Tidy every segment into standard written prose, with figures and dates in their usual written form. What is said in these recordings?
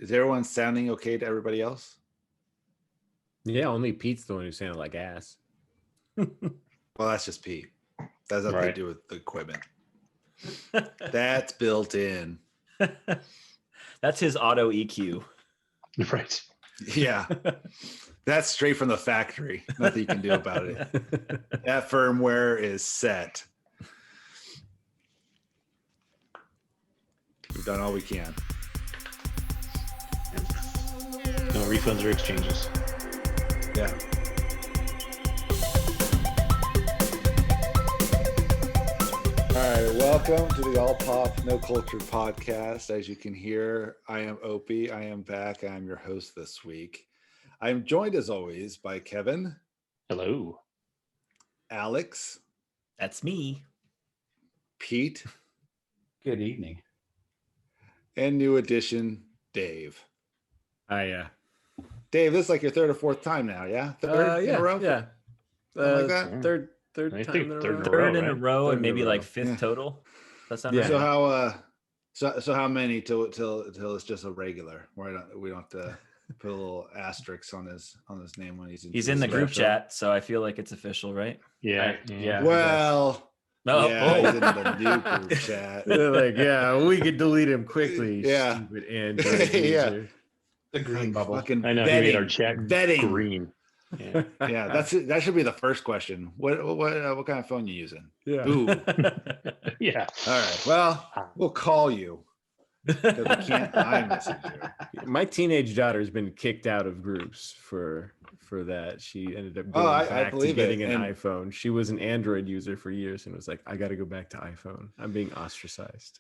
Is everyone sounding okay to everybody else? Yeah, only Pete's the one who sounded like ass. Well, that's just Pete. That's nothing to Right. do with the equipment. That's built in. That's his auto EQ. Right. Yeah. That's straight from the factory. Nothing you can do about it. That firmware is set. We've done all we can. No refunds or exchanges. Yeah. All right, welcome to the All Pop No Culture podcast. As you can hear, I am Opie. I am back. I'm your host this week. I'm joined as always by Kevin. Hello. Alex. That's me. Pete. Good evening. And new addition, Dave. Yeah. Dave, this is like your third or fourth time now, yeah? Third in a row? Yeah. Something like that? Third I time think in a third row. in a Third in a right? row Third and in a maybe row. like fifth Yeah. total. That sound Yeah. right? So how so how many till it's just a regular where we don't have to put a little asterisk on his name when He's in the group special? chat, so I feel like it's official, right? Yeah. Yeah. Well, No. yeah, he's in Oh. the new group chat. They're like, yeah, we could delete him quickly. Yeah. Stupid Android Yeah. user. The green bubble. Fucking I know vetting, he made our chat vetting. green. Yeah. Yeah, that should be the first question. What kind of phone you using? Yeah. Ooh. Yeah. All right. Well, we'll call you because we can't iMessage you. My teenage daughter's been kicked out of groups for that. She ended up going I back to believe getting it. an And- iPhone. She was an Android user for years and was like, I got to go back to iPhone. I'm being ostracized.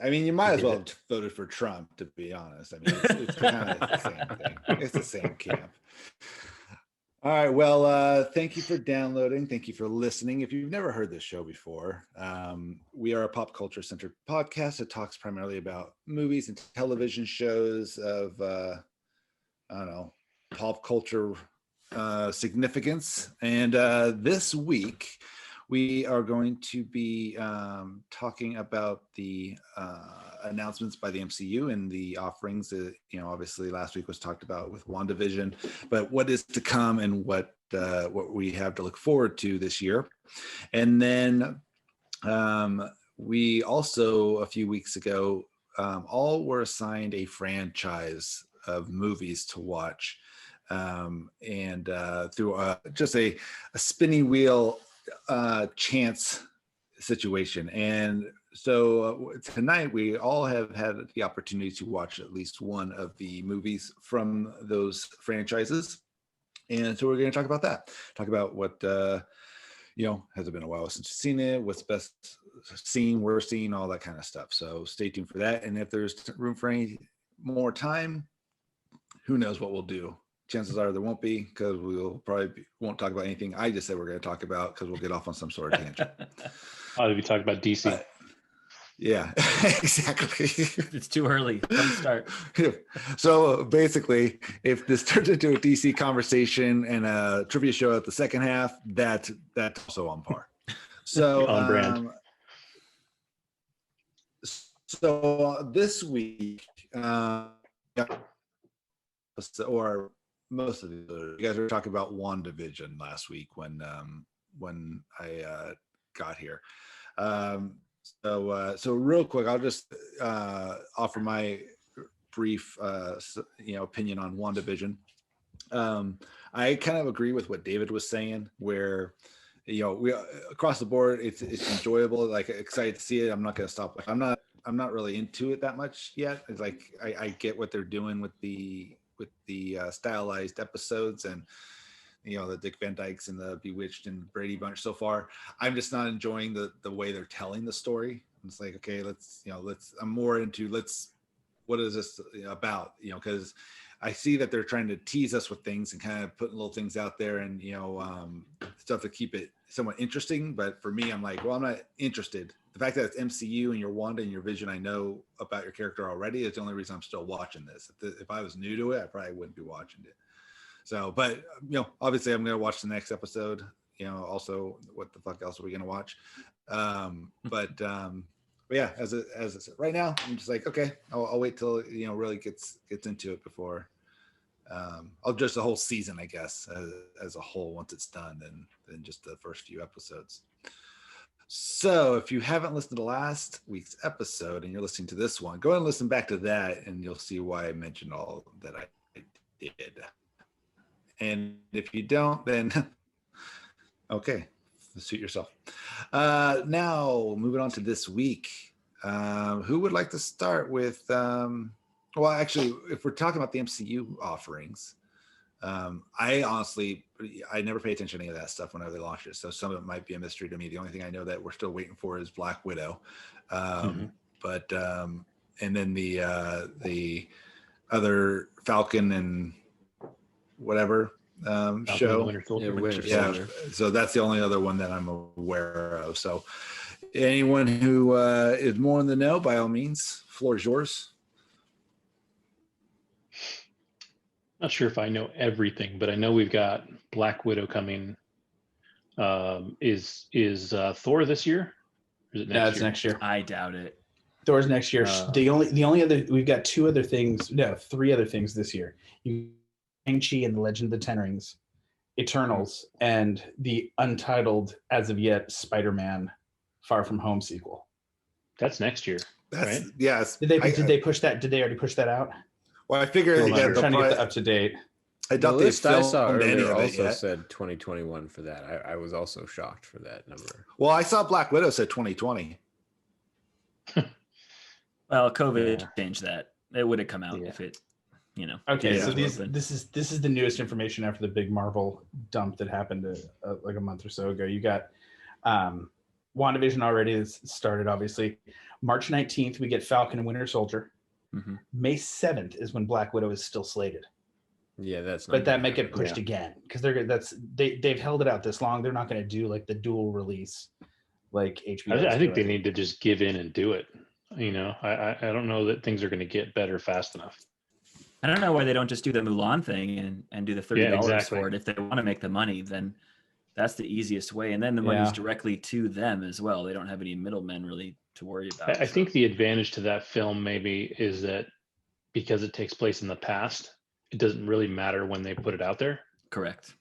I mean, you might as Get well it. have voted for Trump, to be honest. I mean, it's kind of the same thing. It's the same camp. All right. Well, thank you for downloading. Thank you for listening. If you've never heard this show before, we are a pop culture centered podcast that talks primarily about movies and television shows of, I don't know, pop culture significance. And this week, we are going to be talking about the announcements by the MCU and the offerings. Obviously last week was talked about with WandaVision, but what is to come and what we have to look forward to this year. And then we also, a few weeks ago, all were assigned a franchise of movies to watch. And through just a spinning wheel chance situation. And so tonight we all have had the opportunity to watch at least one of the movies from those franchises. And so we're going to talk about that. Talk about what, has it been a while since you've seen it? What's best seen, worst seen, all that kind of stuff. So stay tuned for that. And if there's room for any more time, who knows what we'll do. Chances are there won't be, because won't talk about anything I just said we're going to talk about, because we'll get off on some sort of tangent. Oh, we talked about DC. Yeah, exactly. It's too early. Don't start. So basically, if this turns into a DC conversation and a trivia show at the second half, that's also on par. So On brand. So this week, or most of you guys were talking about WandaVision last week when I got here. So real quick, I'll just offer my brief opinion on WandaVision. I kind of agree with what David was saying, where we across the board it's enjoyable, like excited to see it. I'm not going to stop. I'm not really into it that much yet. It's like I get what they're doing with the stylized episodes and the Dick Van Dykes and the Bewitched and Brady Bunch so far. I'm just not enjoying the way they're telling the story. It's like, okay, I'm more into what is this about? Because I see that they're trying to tease us with things and kind of putting little things out there and stuff to keep it somewhat interesting. But for me, I'm like, well, I'm not interested. The fact that it's MCU and your Wanda and your Vision, I know about your character already, is the only reason I'm still watching this. If I was new to it, I probably wouldn't be watching it. So, but obviously I'm going to watch the next episode. Also, what the fuck else are we going to watch? But But yeah, right now, I'm just like, okay, I'll wait till really gets into it before. I'll just the whole season, I guess, as a whole once it's done, than just the first few episodes. So if you haven't listened to last week's episode and you're listening to this one, go ahead and listen back to that, and you'll see why I mentioned all that I did. And if you don't, then okay, suit yourself. Now, moving on to this week. Who would like to start with? Well, actually, if we're talking about the MCU offerings, I honestly never pay attention to any of that stuff whenever they launch it. So some of it might be a mystery to me. The only thing I know that we're still waiting for is Black Widow. But and then the other Falcon and whatever show. Winter Soldier. Winter Yeah, Soldier. so that's the only other one that I'm aware of. So anyone who is more in the know, by all means, floor is yours. Not sure if I know everything, but I know we've got Black Widow coming. Is Thor this year? Or is it next No, it's year? next year. I doubt it. Thor's next year. The only other we've got three other things this year. Shang-Chi and the Legend of the Ten Rings, Eternals, and the untitled as of yet Spider-Man Far From Home sequel. That's next year. That's right? yes. Did they push that? Did they already push that out? Well, I figured Well, yeah, I'm Trying to get up to date. I The doubt they list I saw filmed any earlier of it also yet. said 2021 for that. I was also shocked for that number. Well, I saw Black Widow said 2020. Well, COVID Yeah. changed that. It would have come out Yeah. if it, Okay, Yeah. so didn't this open. is the newest information after the big Marvel dump that happened like a month or so ago. You got WandaVision already has started, obviously. March 19th, we get Falcon and Winter Soldier. Mhm. May 7th is when Black Widow is still slated. Yeah, that's not But that gonna may get happen. pushed again because they've held it out this long. They're not going to do like the dual release like HBO. I think they need to just give in and do it. I don't know that things are going to get better fast enough. I don't know why they don't just do the Mulan thing and do the $30 exactly. for it. If they want to make the money, then that's the easiest way. And then the money's Yeah. directly to them as well. They don't have any middlemen really to worry about. I think the advantage to that film maybe is that because it takes place in the past, it doesn't really matter when they put it out there. Correct.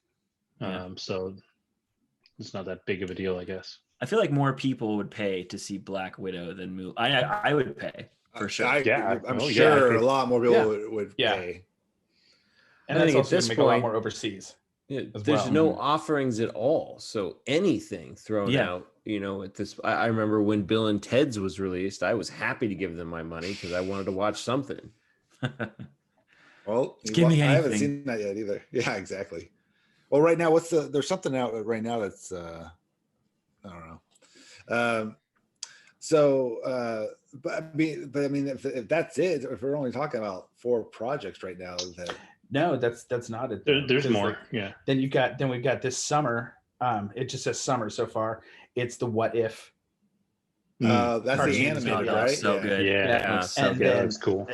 Yeah. So it's not that big of a deal, I guess. I feel like more people would pay to see Black Widow than Mulan. I would pay for sure. I'm Oh, yeah, sure I a think- lot more people Yeah. would Yeah. pay. And I that's think at also going this to make a lot point- more overseas. Yeah, as there's well. no offerings at all. So anything thrown Yeah. out, at this. I remember when Bill and Ted's was released, I was happy to give them my money because I wanted to watch something. Well, Just give me I haven't anything. seen that yet either. Yeah, exactly. Well, right now, there's something out right now that's I don't know. But I mean, if that's it, if we're only talking about 4 projects right now, that No, that's not it. though, There's because, more. like, Yeah. then we've got this summer. It just says summer so far. It's the What If. that's the Cartoons. animated, Oh, right? so Yeah. good. Yeah. That looks so And good. then- That's cool.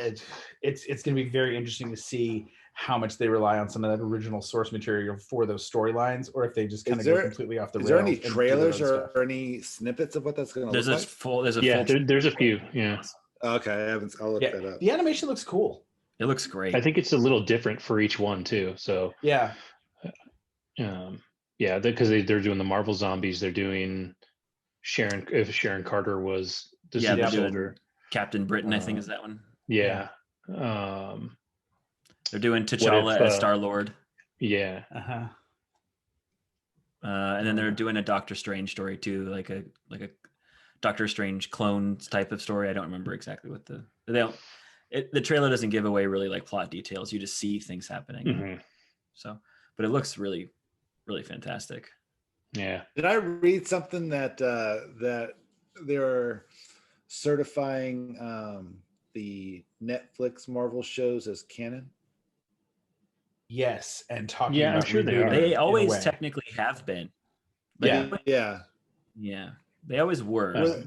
It's going to be very interesting to see how much they rely on some of that original source material for those storylines, or if they just kind of Is go there- completely off the Is rails. there any and do their trailers own or stuff. any snippets of what that's going to There's look a like? full. There's a Yeah, full. there's a few. Yeah. Okay, I'll look Yeah, that up. the animation looks cool. It looks great. I think it's a little different for each one too. So Yeah, yeah, because they're doing the Marvel Zombies. They're doing if Sharon Carter was the Yeah, Super they're doing- Soldier. Captain Britain, I think, is that one. Yeah. They're doing What T'Challa if, as Star Lord, Yeah. uh-huh. and then they're doing a Doctor Strange story too, like a Doctor Strange clones type of story. I don't remember exactly what the trailer doesn't give away really like plot details. You just see things happening. Mhm. So, but it looks really, really fantastic. Yeah. Did I read something that they're certifying the Netflix Marvel shows as canon? Yes, and talking Yeah, I'm about sure they rebooting are. it They in a always way. technically have been. Yeah. Yeah. Yeah, they always were. But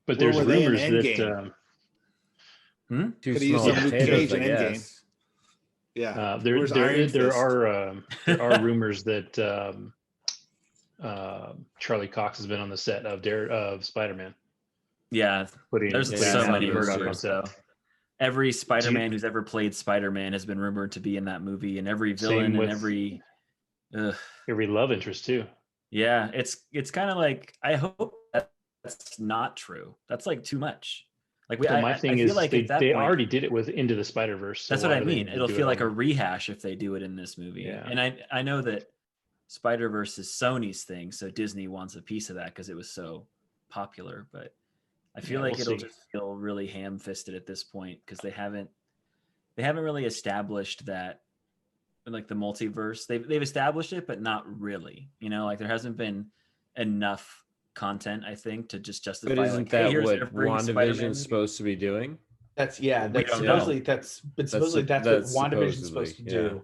Where there's were they in rumors that Endgame? Too Could've used small some Luke potatoes, Cage I in Endgame. guess. Yeah. there Where's Iron Fist? are rumors that Charlie Cox has been on the set of Spider-Man. Yeah, putting there's putting so out many the Murdoch rumors. concept. So every Spider-Man who's ever played Spider-Man has been rumored to be in that movie, and every villain Same and with every. Ugh. every love interest too. Yeah, it's kind of like I hope that's not true. That's like too much. Like Well, my I thing feel is like at that they point, already did it with Into the Spider-Verse. So that's what why I do they mean. need to It'll do feel it like a on- rehash if they do it in this movie. Yeah. And I know that Spider-Verse is Sony's thing, so Disney wants a piece of that because it was so popular. But I feel Yeah, like we'll it'll see. just feel really ham-fisted at this point because they haven't really established that, like the multiverse. They've established it, but not really. You know, like there hasn't been enough content, I think, to just justify. But isn't like, hey, that here's what every Spider-Man movie. WandaVision's supposed to be doing? That's We that's don't know. supposedly that's what that's WandaVision's supposed to supposedly, do.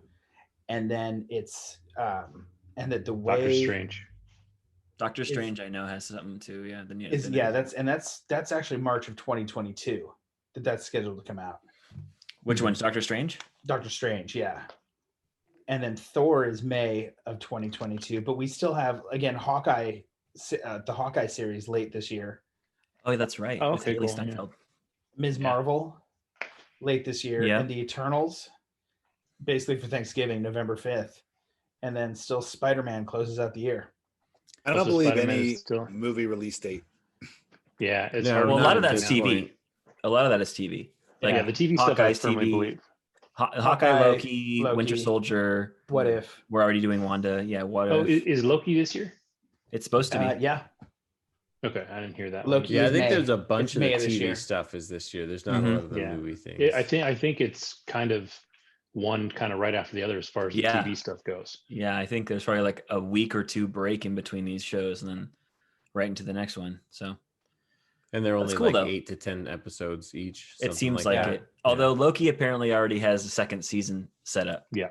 And then it's and that the Doctor way Strange. Doctor Strange, I know, has something too. Yeah, is that's actually March of 2022 that's scheduled to come out. which one's Doctor Strange? Doctor Strange, yeah. And then Thor is May of 2022, but we still have again Hawkeye, the Hawkeye series late this year. Oh, that's right. Oh, with okay, Haley cool, Steinfeld. Ms. Yeah. Marvel late this year, Yeah. and the Eternals basically for Thanksgiving, November 5th, and then still Spider-Man closes out the year. I don't Also, believe Spider-Man any is still- movie release date. Yeah, it's No, hard. Well, a not lot of at that's this TV. point. A lot of that is TV. Like yeah, the TV stuff I Hawkeye's firmly TV. believe. Hawkeye, Loki, Winter Soldier. What if? We're already doing Wanda. Yeah, what Oh, if? is Loki this year? It's supposed to be. Yeah, Okay, I didn't hear that. Loki. One. Yeah, I is think May. there's a bunch It's of the May of this TV year. stuff is this year. There's not Mhm. a lot of the Yeah. movie things. Yeah, I think it's kind of one kind of right after the other as far as the Yeah. TV stuff goes. Yeah, I think there's probably like a week or two break in between these shows, and then right into the next one. So And they're That's only cool, like though. 8 to 10 episodes each. it something seems like that. it. Although Loki apparently already has a second season set up. Yeah.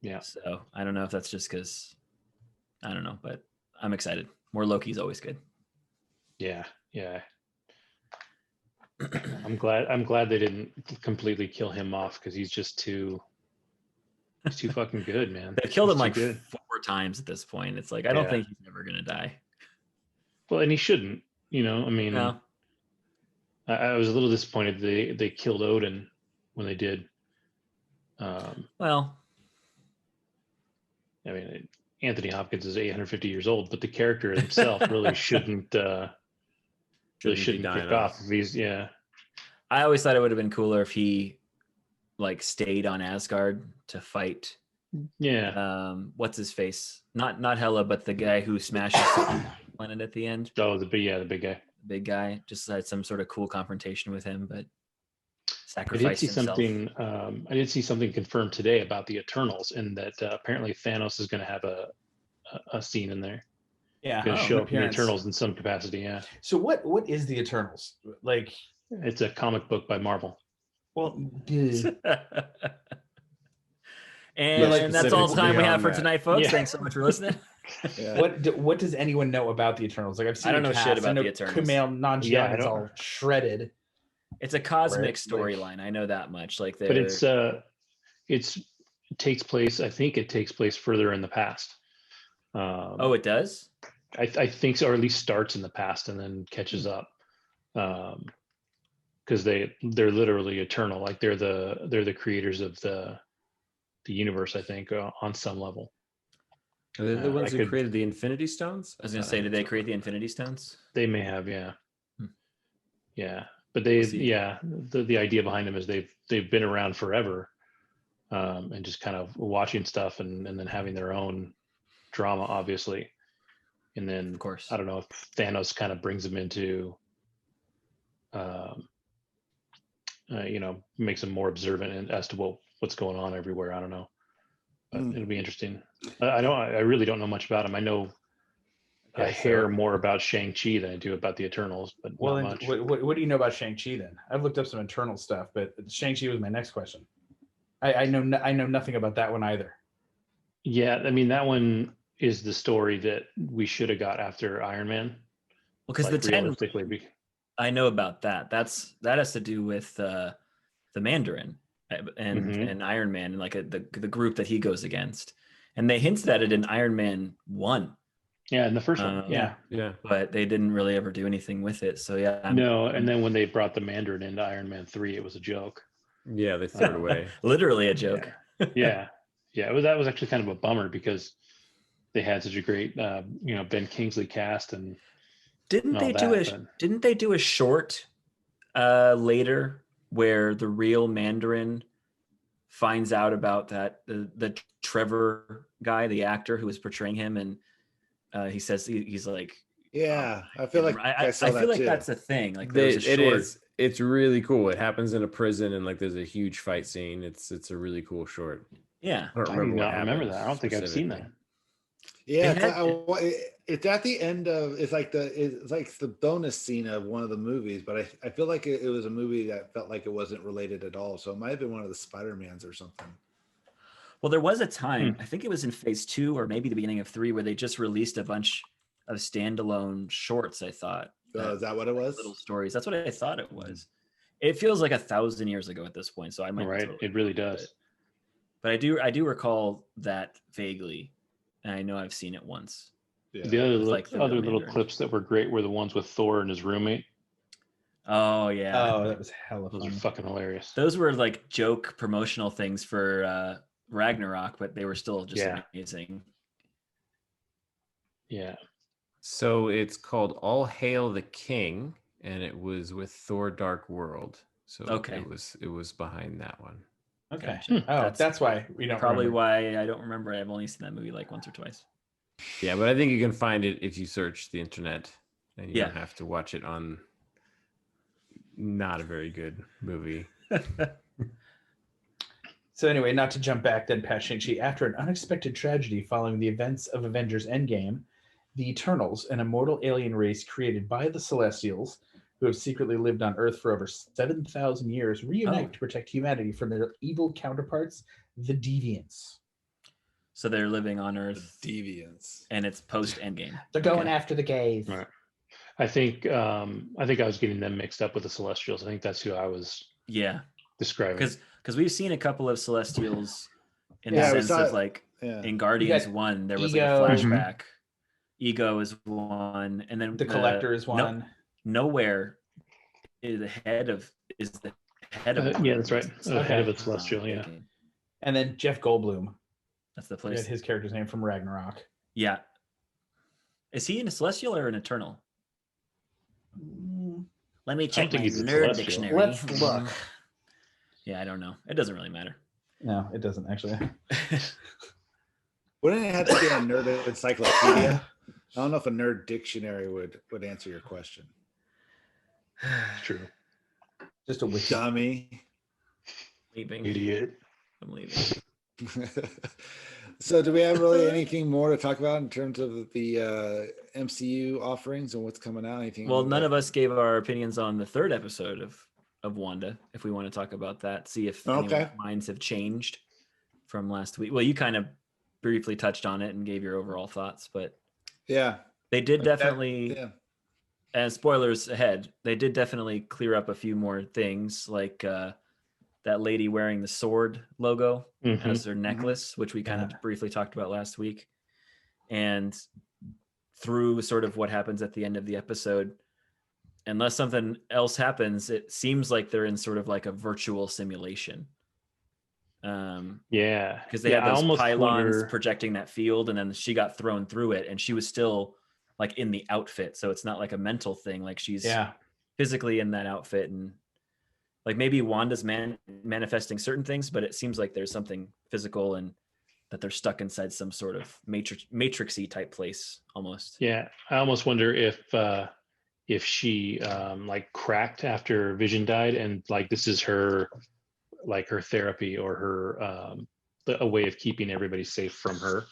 Yeah. So I don't know if that's just because I don't know, but I'm excited. More Loki's always good. Yeah, yeah. I'm glad they didn't completely kill him off because he's too fucking good, man. They've killed He's him too like good. 4 times at this point. It's like I don't Yeah. think he's never gonna die. Well, and he shouldn't. You know, I mean, No. I was a little disappointed they killed Odin when they did. Well, I mean, Anthony Hopkins is 850 years old, but the character himself really shouldn't be kick dying off. off. If he's I always thought it would have been cooler if he like stayed on Asgard to fight. What's his face? Not Hela, but the guy who smashes the planet at the end. Oh, the big guy. Big guy just had some sort of cool confrontation with him, but I sacrificed did see himself. something. I did see something confirmed today about the Eternals, and that apparently Thanos is going to have a scene in there. Yeah, Going to show up in the appearance. Eternals in some capacity. Yeah, So what is the Eternals like? it's a comic book by Marvel. Well, and like that's all the time we have beyond for that. tonight, folks. Yeah. Thanks so much for listening. Yeah. what does anyone know about the Eternals? Like I've seen. I don't the know shit cast. about I know the Eternals. Kumail Nanjiani Yeah, I is don't- all shredded. It's a cosmic Right, like- storyline. I know that much. Like, But it takes place. I think it takes place further in the past. oh, it does. I think so, or at least starts in the past and then catches up. Because they're literally eternal. Like they're the creators of the universe. I think on some level. Are they the ones I who could- created the Infinity Stones? I was gonna say, did they create the Infinity Stones? They may have, yeah, Hmm. yeah. But they, We'll see. yeah, the idea behind them is they've been around forever, and just kind of watching stuff and then having their own drama, obviously. And then, Of course. I don't know if Thanos kind of brings them into, makes them more observant as to what's going on everywhere. I don't know. But Mm. it'll be interesting. I really don't know much about him. I know a hair more about Shang-Chi than I do about the Eternals, but Well, not then, much. what do you know about Shang-Chi then? I've looked up some Eternal stuff, but Shang-Chi was my next question. I know nothing about that one either. Yeah, I mean that one is the story that we should have got after Iron Man. Well, because like, the 10 realistically, I know about that. That has to do with the Mandarin and Mhm. and Iron Man and like the group that he goes against. And they hinted at it in Iron Man 1. Yeah, in the first one. Um, Yeah. Yeah. but they didn't really ever do anything with it. So yeah, No, and then when they brought the Mandarin into Iron Man 3, it was a joke. Yeah, they threw it away. literally a joke. Yeah. Yeah, that was actually kind of a bummer because they had such a great Ben Kingsley cast and Didn't all they that, do a but- Didn't they do a short later where the real Mandarin finds out about that the Trevor guy, the actor who was portraying him, and he says he's like, Yeah, I feel like I saw I that feel like too. that's a thing. Like there's a It short. is. It's really cool. It happens in a prison, and like there's a huge fight scene. It's a really cool short. Yeah, I don't I remember do what not remember happens that. I don't think I've seen that. specifically. Yeah, It it's at the end of it's like the bonus scene of one of the movies, but I feel like it was a movie that felt like it wasn't related at all. So it might have been one of the Spider-Mans or something. well, there was a time, I think it was in phase 2 or maybe the beginning of 3, where they just released a bunch of standalone shorts. I thought. Is that what it was? Little stories. That's what I thought it was. It feels like 1,000 years ago at this point, so I might. be Right. totally It really wrong, does. But I do recall that vaguely, and I know I've seen it once. Yeah. The other like the real other little Mandarin. clips that were great were the ones with Thor and his roommate. Oh yeah, Oh, that was hella Those are fun. fucking hilarious. those were like joke promotional things for Ragnarok, but they were still just Yeah. amazing. Yeah. So it's called All Hail the King, and it was with Thor: Dark World. So Okay. it was behind that one. Okay. Gotcha. Oh, that's why we don't Probably remember. why I don't remember. I've only seen that movie like once or twice. Yeah, but I think you can find it if you search the internet, and you Yeah. don't have to watch it on not a very good movie. So anyway, not to jump back then past Shang-Chi, after an unexpected tragedy following the events of Avengers Endgame, the Eternals, an immortal alien race created by the Celestials, who have secretly lived on Earth for over 7,000 years, reunite to protect humanity from their evil counterparts, the Deviants. So they're living on The Earth, Deviants. and it's post Endgame. They're going Okay. after the gays. Right. I think I was getting them mixed up with the Celestials. I think that's who I was Yeah, describing. because we've seen a couple of Celestials in Yeah, the we sense saw of it. like Yeah. in Guardians got 1, there was Ego. like a flashback. Ego is one, and then The Collector is one. Nowhere is the head of yeah, that's right. Head of a Okay. Celestial. Yeah. Okay. And then Jeff Goldblum. That's the I place. forget his character's name from Ragnarok. Yeah. Is he an Celestial or an Eternal? Let me check think my he's a nerd Celestial. dictionary. Let's look. Yeah, I don't know. It doesn't really matter. No, it doesn't actually. Wouldn't it have to be a nerd encyclopedia? I don't know if a nerd dictionary would answer your question. True. Just a wiki. Dummy. Leaving. Idiot. I'm leaving. So do we have really anything more to talk about in terms of the MCU offerings and what's coming out? Anything? Well, none of us gave our opinions on the third episode of Wanda. If we want to talk about that, see if anyone's Okay. minds have changed from last week. Well, you kind of briefly touched on it and gave your overall thoughts, but Yeah. they did That- definitely. Yeah. And spoilers ahead, they did definitely clear up a few more things, like that lady wearing the sword logo Mhm. as their necklace, which we kind Yeah. of briefly talked about last week. And through sort of what happens at the end of the episode, unless something else happens, it seems like they're in sort of like a virtual simulation. Yeah. Because they Yeah, had I those almost pylons wonder- projecting that field, and then she got thrown through it, and she was still like in the outfit. So it's not like a mental thing. Like she's Yeah. physically in that outfit, and like maybe Wanda's manifesting certain things, but it seems like there's something physical and that they're stuck inside some sort of matrixy type place almost. Yeah, I almost wonder if she like cracked after Vision died, and like this is her like her therapy or her a way of keeping everybody safe from her.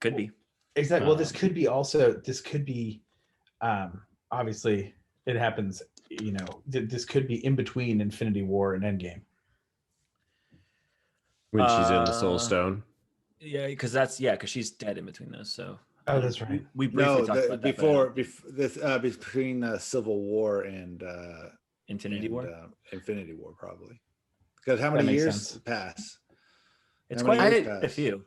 Could be. Exactly. Well, this could be obviously it happens, this could be in between Infinity War and Endgame. When she's in the Soul Uh, Stone. Yeah, because she's dead in between those. So Oh, that's right. we briefly No, talked about that. before this between Civil War and Infinity and, War. Infinity War probably. Because how That many makes years sense. pass? It's how many quite years a pass? few.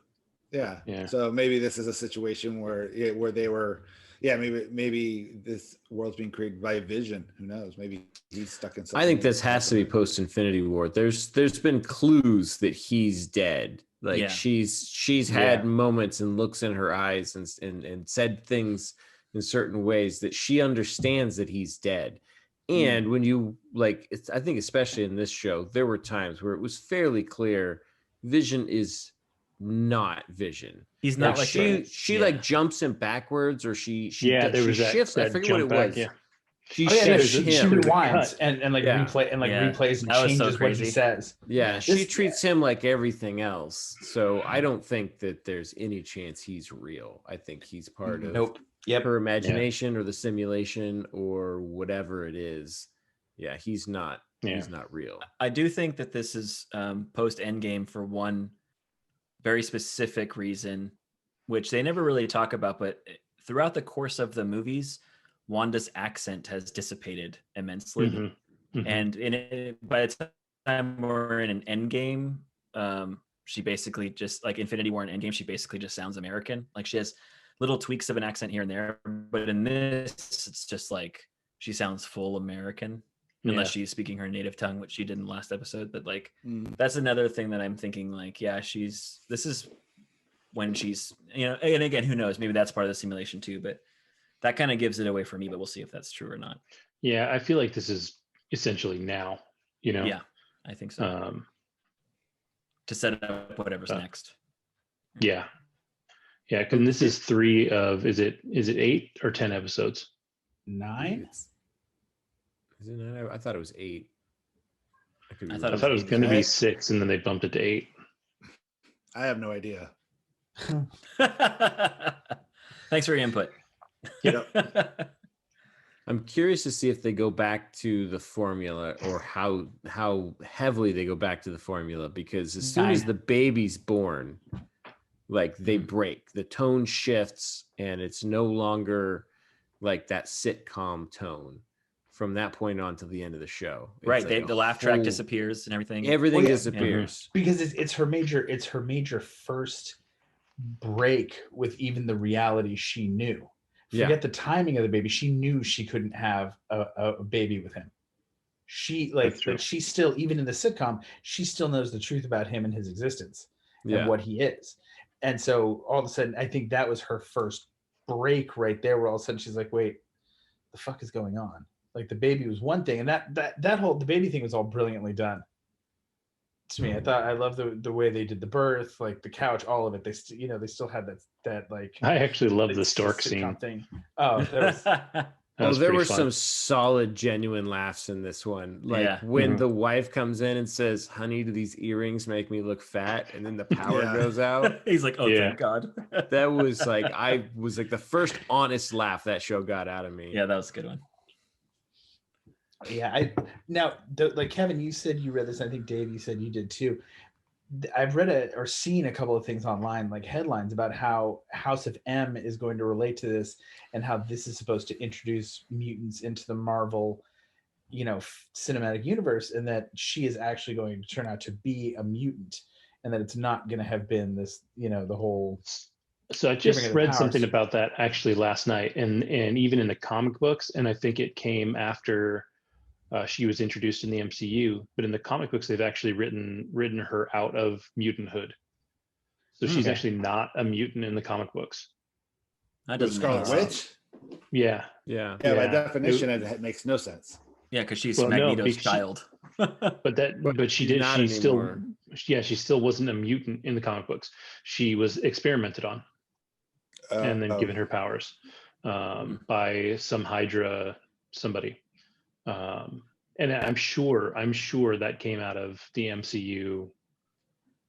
Yeah. Yeah. So maybe this is a situation where they were, maybe this world's being created by Vision. Who knows? Maybe he's stuck in something. I think this has to be post Infinity War. There's been clues that he's dead. Like Yeah. she's had moments and looks in her eyes and said things in certain ways that she understands that he's dead. And when you I think especially in this show, there were times where it was fairly clear Vision is not Vision. He's not like she like jumps him backwards, or she there was shifts. I forget what it was. Yeah. She she shifts him. rewinds and Yeah. replays and That was so changes what he crazy. says. Yeah, she treats him like everything else. So I don't think that there's any chance he's real. I think he's part of her imagination or the simulation or whatever it is. Yeah, he's not. He's not real. I do think that this is post Endgame for one very specific reason, which they never really talk about, but throughout the course of the movies, Wanda's accent has dissipated immensely. And by the time we're in an Endgame, she basically just like Infinity War and Endgame, she basically just sounds American. Like she has little tweaks of an accent here and there, but in this, it's just like she sounds full American. Unless she's speaking her native tongue, which she did in the last episode. But like, that's another thing that I'm thinking like, this is when she's, and again, who knows, maybe that's part of the simulation too, but that kind of gives it away for me, but we'll see if that's true or not. Yeah. I feel like this is essentially now, Yeah, I think so. To set up whatever's next. Yeah. Yeah. Cause this is 3 of, is it 8 or 10 episodes? 9? Is it 9? I thought it was 8. I thought it was going to be 6, and then they bumped it to 8. I have no idea. Thanks for your input. I'm curious to see if they go back to the formula or how heavily they go back to the formula, because as soon as the baby's born, like they break, the tone shifts and it's no longer like that sitcom tone. From that point on to the end of the show, right? The laugh track disappears and everything. Everything disappears because it's her major first break with even the reality she knew. Forget the timing of the baby. She knew she couldn't have a baby with him. She she still, even in the sitcom, she still knows the truth about him and his existence and what he is. And so all of a sudden, I think that was her first break right there, where all of a sudden she's like, "Wait, the fuck is going on?" Like the baby was one thing, and that whole the baby thing was all brilliantly done. To me, I love the way they did the birth, like the couch, all of it. They still had that like. I actually love the stork scene. Thing. Oh, that was there were some solid, genuine laughs in this one. Like when the wife comes in and says, "Honey, do these earrings make me look fat?" And then the power goes out. He's like, "Oh, thank God." That was like, I was like the first honest laugh that show got out of me. Yeah, that was a good one. Yeah, like Kevin, you said you read this. I think Dave, you said you did too. I've read or seen a couple of things online, like headlines about how House of M is going to relate to this, and how this is supposed to introduce mutants into the Marvel, cinematic universe, and that she is actually going to turn out to be a mutant, and that it's not going to have been this, the whole. So I just read something about that actually last night, and even in the comic books, and I think it came after. She was introduced in the MCU, but in the comic books, they've actually written her out of mutanthood. So she's actually not a mutant in the comic books. That doesn't Scarlet Witch? Yeah. By definition, it makes no sense. Yeah, because she's Magneto's child. She still wasn't a mutant in the comic books. She was experimented on and then given her powers by some Hydra somebody. And I'm sure that came out of the MCU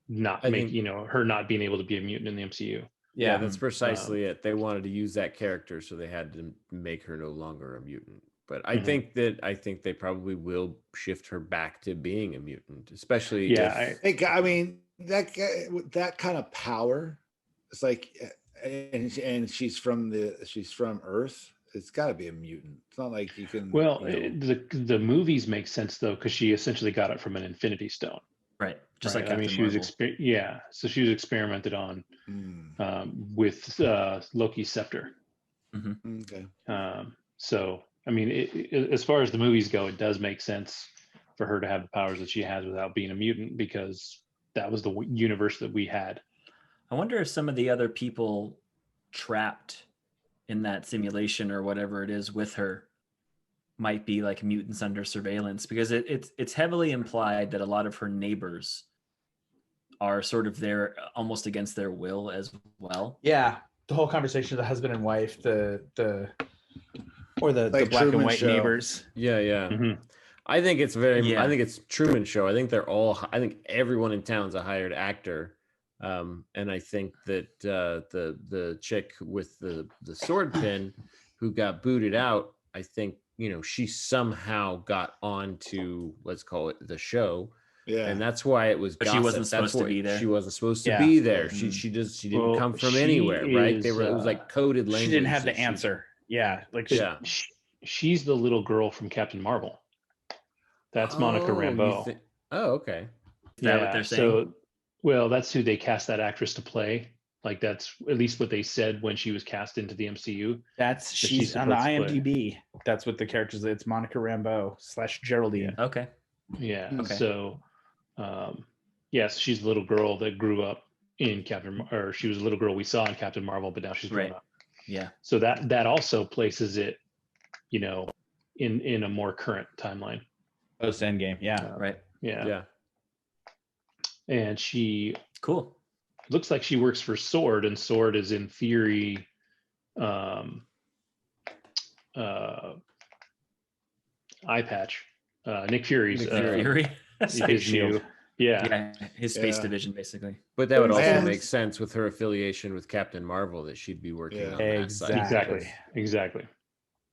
her not being able to be a mutant in the MCU. Yeah, that's precisely it. They wanted to use that character, so they had to make her no longer a mutant. But I think they probably will shift her back to being a mutant, especially I mean that kind of power. It's like, and she's from Earth. It's got to be a mutant. It's not like you can. Well, the movies make sense though, because she essentially got it from an Infinity Stone. Right. just right? like I mean, Captain she was Marvel. so she was experimented on with Loki's scepter. Okay. So I mean, as far as the movies go, it does make sense for her to have the powers that she has without being a mutant, because that was the universe that we had. I wonder if some of the other people trapped in that simulation or whatever it is with her might be like mutants under surveillance, because it's heavily implied that a lot of her neighbors are sort of there almost against their will as well. Yeah, the whole conversation of the husband and wife, the Like black and Truman white Show. neighbors. Yeah. Mhm. I think it's very. Yeah. I think it's Truman Show. I think they're all. I think everyone in town's a hired actor, and I think that the chick with the sword pin, who got booted out, I think she somehow got onto, let's call it, the show, Yeah. and that's why it was. But she gossip. wasn't That's supposed to why be there. She wasn't supposed to Yeah. be there. Mhm. She didn't Well, come from she anywhere, right? It is, was like coded language. She didn't have the that she- answer. Yeah, like Yeah. She's the little girl from Captain Marvel. That's Monica Oh, you Rambeau. Oh, okay. Is that what they're saying? So, well, that's who they cast that actress to play. Like, that's at least what they said when she was cast into the MCU. she's on the supposed to play. IMDb. That's what the characters. It's Monica Rambeau / Geraldine. Okay. Yeah. Okay. So, yes, she's the little girl that grew up in or she was a little girl we saw in Captain Marvel, but now she's grown Right. up. Yeah. So that also places it, in a more current timeline. Post Endgame. Yeah. Right. Yeah. And she Cool. looks like she works for Sword, and Sword is in theory eye patch. Nick Fury's Nick Fury. Fury. his Shield. new, yeah. Yeah, his space Yeah. division, basically. But that would also And- make sense with her affiliation with Captain Marvel, that she'd be working Yeah. on that side. Exactly.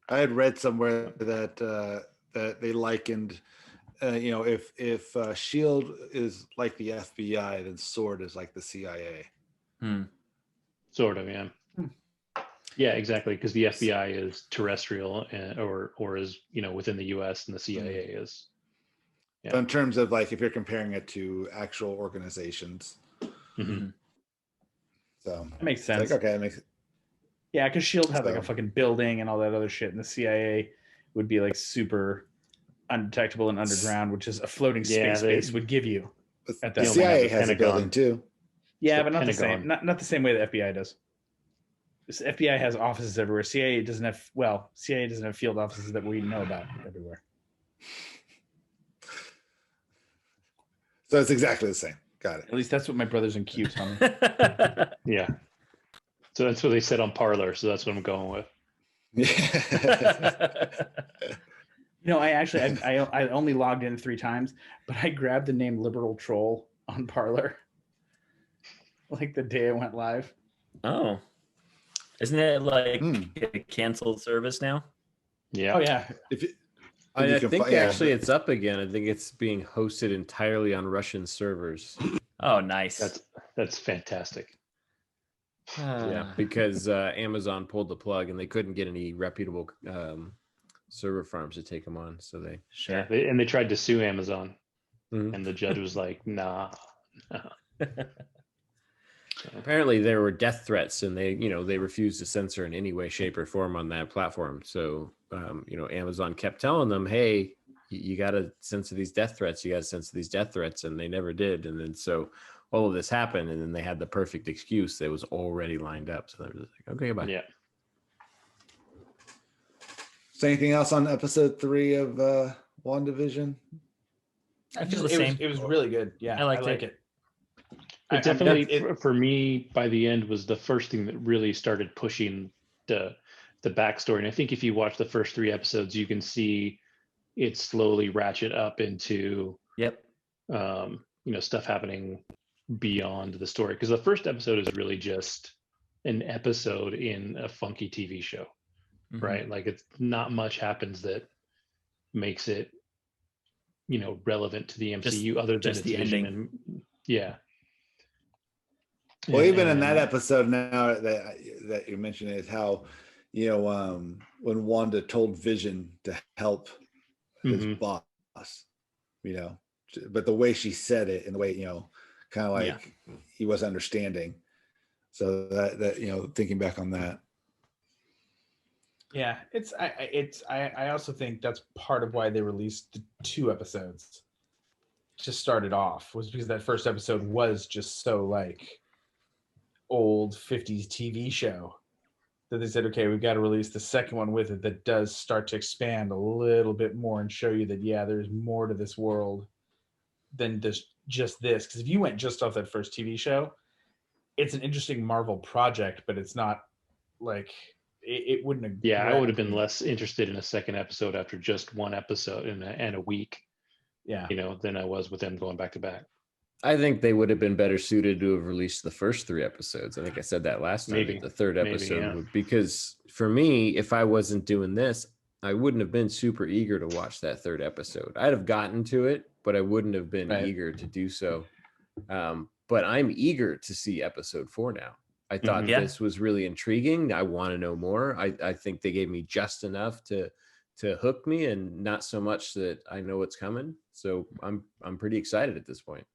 I had read somewhere that that they likened, if Shield is like the FBI, then Sword is like the CIA. Sort of, yeah. Yeah, exactly, because the FBI is terrestrial, or is within the U.S., and the CIA is. So in terms of, like, if you're comparing it to actual organizations, Mhm. so That makes it's sense. like, okay, that makes Yeah, because Shield had like a So- fucking building and all that other shit, and the CIA would be like super undetectable and underground, which is a floating Yeah, space base would give you. At the that CIA point, the has a Pentagon. building too. Yeah, the but not the Pentagon. same. Not the same way the FBI does. This FBI has offices everywhere. CIA doesn't have. Well, CIA doesn't have field offices that we know about everywhere. So it's exactly the same. Got it. At least that's what my brothers in Q tell me. Yeah. So that's what they said on Parlor. So that's what I'm going with. I only logged in 3 times, but I grabbed the name Liberal Troll on Parlor, like the day I went live. Oh. Isn't it like Hmm. a canceled service now? Yeah. Oh yeah, If you I can think fi- yeah, actually it's up again. I think it's being hosted entirely on Russian servers. Oh, nice. That's fantastic. Yeah, because Amazon pulled the plug and they couldn't get any reputable server farms to take them on. So they Sure. And they tried to sue Amazon, Mhm. and the judge was like, "Nah." apparently there were death threats, and they refused to censor in any way, shape, or form on that platform. So Amazon kept telling them, "Hey, you got to censor these death threats. You got to censor these death threats," and they never did. And then so all of this happened, and then they had the perfect excuse that was already lined up. So they were just like, "Okay, goodbye." Yeah. So anything else on episode 3 of WandaVision? I feel the same. It was really good. Yeah, I liked like it. It definitely, for me, by the end, was the first thing that really started pushing the backstory. And I think if you watch the first 3 episodes, you can see it slowly ratchet up into Yep. stuff happening beyond the story. Because the first episode is really just an episode in a funky TV show, Mhm. right? Like, it's not much happens that makes it relevant to the MCU, other than just its the vision. ending. And yeah. Well, even in that And- episode now that you mentioned is how, when Wanda told Vision to help his Mhm. boss, but the way she said it and the way, kind of like Yeah. he was understanding. So that thinking back on that. Yeah, I also think that's part of why they released the 2 episodes. Just started off was because that first episode was just so like old 50s TV show that they said, okay, we've got to release the second one with it that does start to expand a little bit more and show you that, yeah, there's more to this world than just this. Because if you went just off that first TV show, it's an interesting Marvel project, but it's not like it wouldn't have. Yeah, I would have been less interested in a second episode after just one episode and a week, Yeah. than I was with them going back to back. I think they would have been better suited to have released the first 3 episodes. I think I said that last time. Maybe. The third Maybe, episode yeah. because for me, if I wasn't doing this, I wouldn't have been super eager to watch that 3rd episode. I'd have gotten to it, but I wouldn't have been Right. eager to do so. But I'm eager to see episode 4 now. I thought Yeah. this was really intriguing. I want to know more. I think they gave me just enough to hook me, and not so much that I know what's coming. So I'm pretty excited at this point.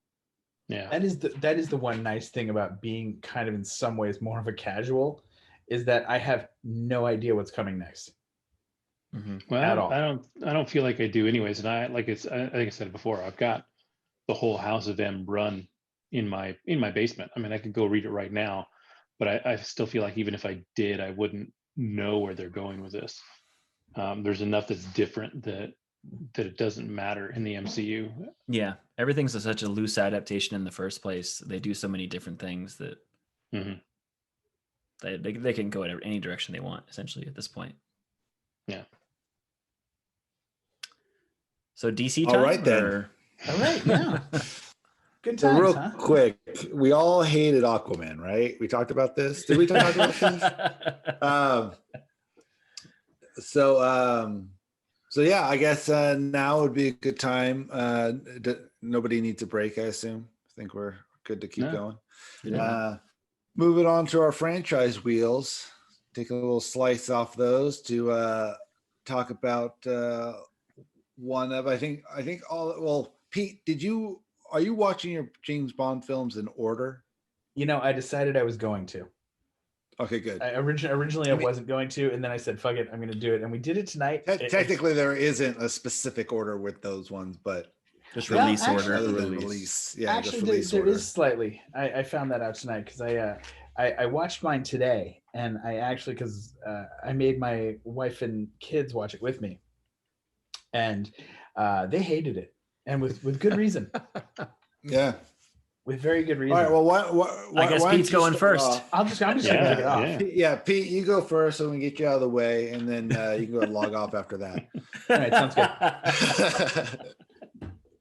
Yeah. That is the one nice thing about being kind of in some ways more of a casual, is that I have no idea what's coming next. Well, At all. I don't feel like I do anyways. And like I said before, I've got the whole House of M run in my basement. I mean, I could go read it right now, but I still feel like even if I did, I wouldn't know where they're going with this. There's enough that's different that it doesn't matter in the MCU. Yeah, everything's such a loose adaptation in the first place. They do so many different things that they can go in any direction they want, essentially, at this point. Yeah. So DC time? All right, then. All right, yeah. Good So times, real huh? quick, we all hated Aquaman, right? We talked about this. Did we talk about this? So yeah, I guess now would be a good time. Nobody needs a break, I assume. I think we're good to keep going. Yeah. Moving on to our franchise wheels. Take a little slice off those to talk about one of I think all. Well, Pete, are you watching your James Bond films in order? I decided I was going to. Okay, good. Originally I wasn't going to, and then I said, fuck it, I'm going to do it. And we did it tonight. Technically, there isn't a specific order with those ones, but Just Well, release actually- order. other than release. Yeah, just Actually, release there order. is slightly. I found that out tonight because I watched mine today, and I actually, because I made my wife and kids watch it with me, and they hated it, and with good reason. Yeah. With very good reason. All right. Well, I guess why don't Pete's you going start first. off? I'm just gonna take it off. Yeah. Yeah, Pete, you go first so we can get you out of the way, and then you can go and log off after that. All right, sounds good.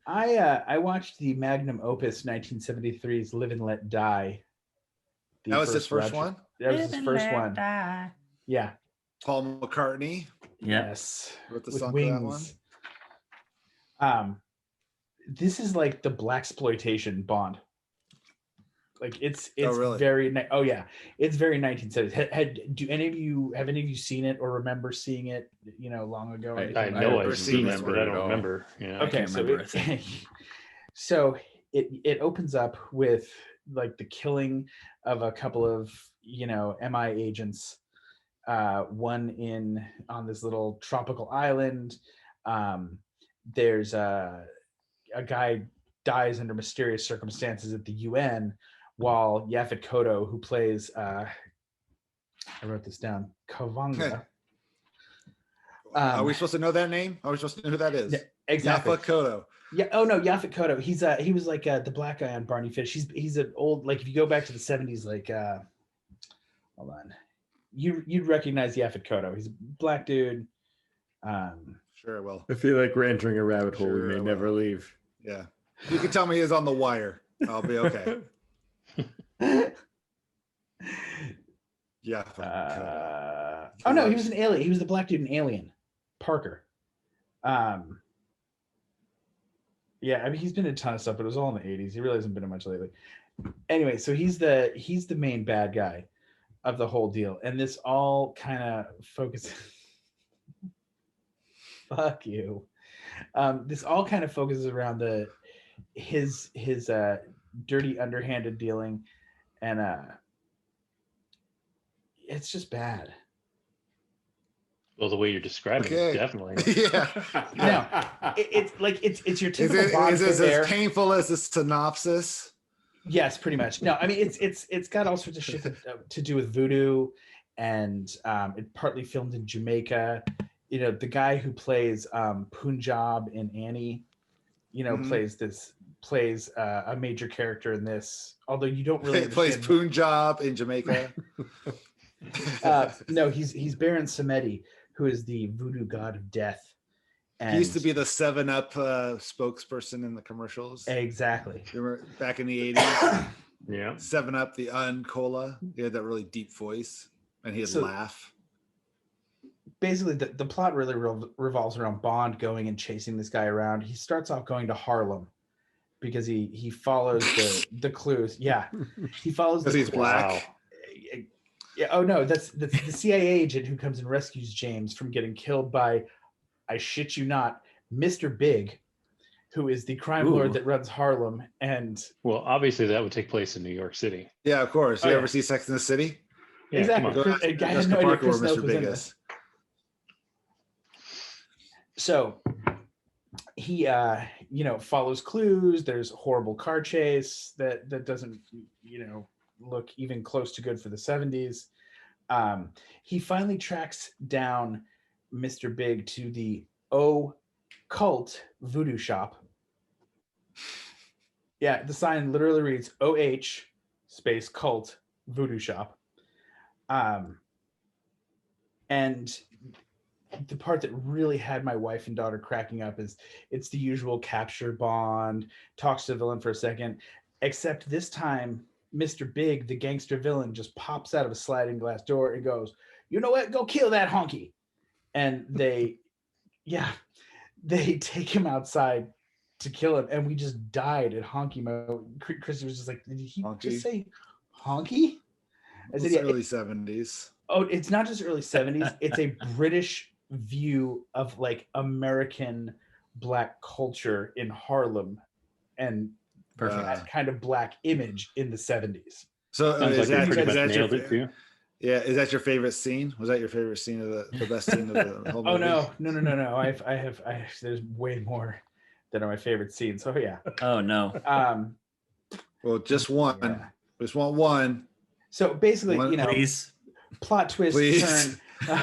I watched the magnum opus 1973's Live and Let Die. That was his first one? That was his first one. Yeah. Paul McCartney Yeah. Yes. wrote the With song wings. for that one. This is like the blaxploitation Bond. Like it's really? very oh yeah, it's very 1970s. Have any of you seen it or remember seeing it? Long ago. Or I anything like know that? I've seen it, but I at don't all. remember. Yeah. Okay, can't so remember a thing. so it opens up with like the killing of a couple of MI agents, one on this little tropical island. There's a guy dies under mysterious circumstances at the UN, while Yaphet Kotto, who plays I wrote this down, Kavanga. Are we supposed to know that name? Are we supposed to know who that is? Yeah, exactly. Yaphet Kotto. Yeah. Oh no, Yaphet Kotto. He was like the black guy on Barney Fish. He's an old, like, if you go back to the 70s, like hold on, you'd recognize Yaphet Kotto. He's a black dude. Sure, well, I feel like we're entering a rabbit hole Sure, we may well. never leave. yeah. You can tell me he's on The Wire. I'll be okay. Yaphet Kotto. Oh no, he was an alien. He was the black dude in Alien, Parker. Yeah, I mean, he's been in a ton of stuff, but it was all in the 80s. He really hasn't been in much lately. Anyway, so he's the main bad guy of the whole deal, and this all kind of focuses. Fuck you. This all kind of focuses around his dirty underhanded dealing, and it's just bad. Well, the way you're describing Okay. it, definitely. Yeah. No, it's like it's your Is typical it Bond is this affair. as painful as the synopsis? Yes, pretty much. No, I mean it's got all sorts of shit to do with voodoo, and it partly filmed in Jamaica. You know, the guy who plays Punjab in Annie, you know, Mhm. plays a major character in this. Although you don't really It plays understand. Punjab in Jamaica. No, he's Baron Samedi, who is the voodoo god of death. And He used to be the 7-Up spokesperson in the commercials. exactly. Remember back in the 80s? Yeah. 7-Up, the cola. He had that really deep voice, and he'd laugh. Basically, the plot really revolves around Bond going and chasing this guy around. He starts off going to Harlem because he follows the clues. Yeah, he follows Because he's black. Wow. Yeah. Oh no, that's the CIA agent who comes and rescues James from getting killed by, I shit you not, Mr. Big, who is the crime lord that runs Harlem. And well, obviously that would take place in New York City. Yeah, of course. You ever see Sex in the City? Yeah, exactly. come on. I had no idea Chris Noth was in Big this. is. So he follows clues. There's a horrible car chase that doesn't look even close to good for the 70s. He finally tracks down Mr. Big to the cult voodoo shop. Yeah, the sign literally reads OH space cult voodoo shop. And the part that really had my wife and daughter cracking up is it's the usual capture Bond, talks to the villain for a second, except this time Mr. Big, the gangster villain, just pops out of a sliding glass door and goes, "You know what? Go kill that honky." And they take him outside to kill him, and we just died at honky mode. Christy was just like, "Did he just say honky?" I said, It's early 70s. Oh, it's not just early 70s. It's a British view of like American black culture in Harlem and that kind of black image in the 70s. So Sounds like you pretty much nailed your, it too. Yeah, is that your favorite scene? Was that your favorite scene of the best scene of the whole movie? Oh no. I have there's way more that are my favorite scenes. So yeah. Oh no. Well, just one. Yeah. Just want one. So basically, please. Plot twist Please. turn.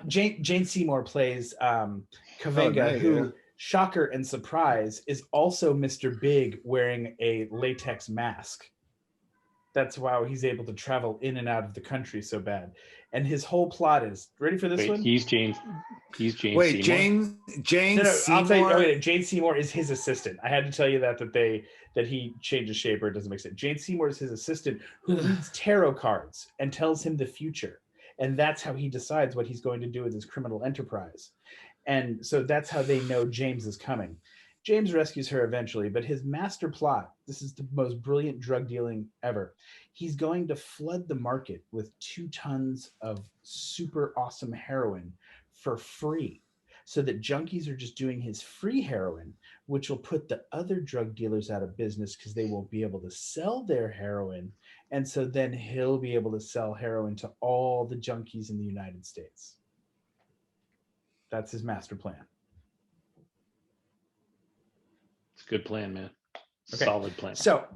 Jane Seymour plays Kavenga, who, shocker and surprise, is also Mr. Big wearing a latex mask. That's why he's able to travel in and out of the country so bad. And his whole plot is, ready for this one? He's Jane Wait, Seymour? Jane No, Seymour? I'll tell you. Wait, Jane Seymour is his assistant. I had to tell you that he changed his shape, or it doesn't make sense. Jane Seymour is his assistant who reads tarot cards and tells him the future. And that's how he decides what he's going to do with his criminal enterprise. And so that's how they know James is coming. James rescues her eventually, but his master plot, this is the most brilliant drug dealing ever. He's going to flood the market with 2 tons of super awesome heroin for free, so that junkies are just doing his free heroin, which will put the other drug dealers out of business because they won't be able to sell their heroin. And so then he'll be able to sell heroin to all the junkies in the United States. That's his master plan. It's a good plan, man. Okay. Solid plan. So,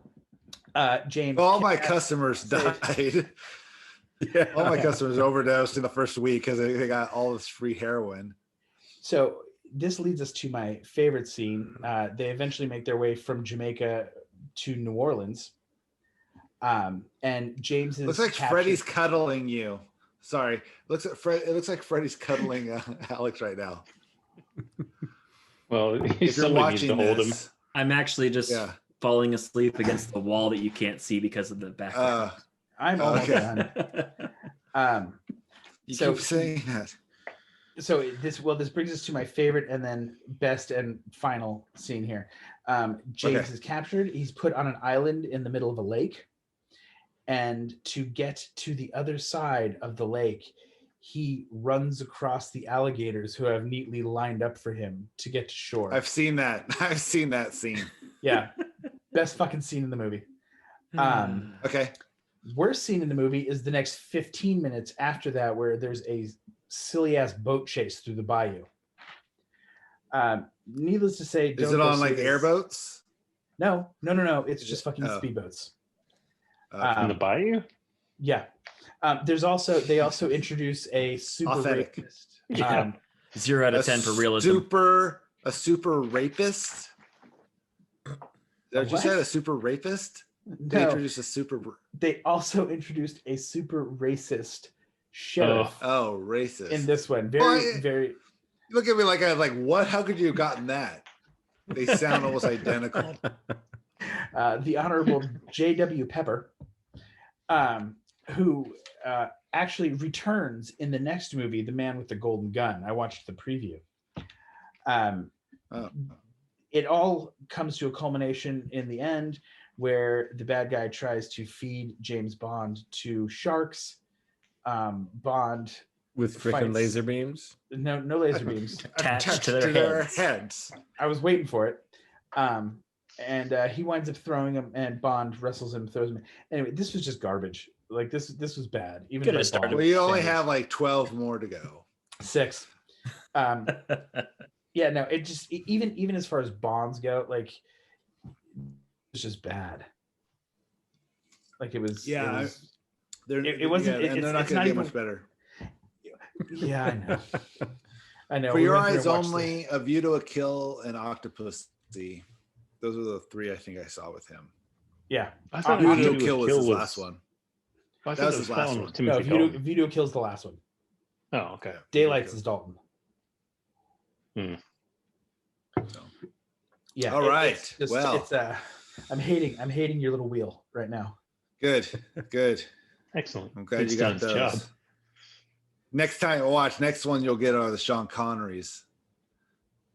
James. All my customers died. Yeah. All my customers overdosed in the first week because they got all this free heroin. So this leads us to my favorite scene. They eventually make their way from Jamaica to New Orleans. And James is looks like captured. Freddie's cuddling you. Sorry. It looks like Freddie's cuddling Alex right now. Well, If you're watching to hold him. this, I'm actually just falling asleep against the wall that you can't see because of the background. I'm almost done. You So keep saying that. So this brings us to my favorite and then best and final scene here. James is captured. He's put on an island in the middle of a lake. And to get to the other side of the lake, he runs across the alligators who have neatly lined up for him to get to shore. I've seen that. I've seen that scene. Yeah. Best fucking scene in the movie. Okay. Worst scene in the movie is the next 15 minutes after that, where there's a silly ass boat chase through the bayou. Needless to say, Is it on like airboats? No. It's just fucking speedboats. Okay. In the bayou? Yeah. They also introduce a super Authentic. rapist. Yeah. 0 out of 10 for realism. A super rapist? Is that what you said? A super rapist? They introduced a super. They also introduced a super racist sheriff. Oh, racist. In this one, very. Look at me like I was like, what? How could you have gotten that? They sound almost identical. The Honorable J.W. Pepper, who actually returns in the next movie, The Man with the Golden Gun. I watched the preview. It all comes to a culmination in the end where the bad guy tries to feed James Bond to sharks. Bond with freaking laser beams. No laser beams attached to their heads. I was waiting for it. And he winds up throwing him, and Bond wrestles him, throws him. Anyway, this was just garbage. Like this was bad. Even could have started. We only have like 12 more to go. 6. Yeah, no, it just even as far as Bonds go, like it's just bad. Like it was. Yeah, it wasn't. Yeah, and they're not going to get much better. Yeah, I know. I know. For Your Eyes Only, A View to a Kill, and Octopussy. Those are the 3 I think I saw with him. Yeah, I thought View to a Kill was his last one. That was his last one. No, View to a Kill's the last one. Oh, okay. Daylight's is Dalton. So. Yeah. All right. It's I'm hating your little wheel right now. Good. Excellent. I'm glad you got those. Job. Next time, next one you'll get are the Sean Connerys.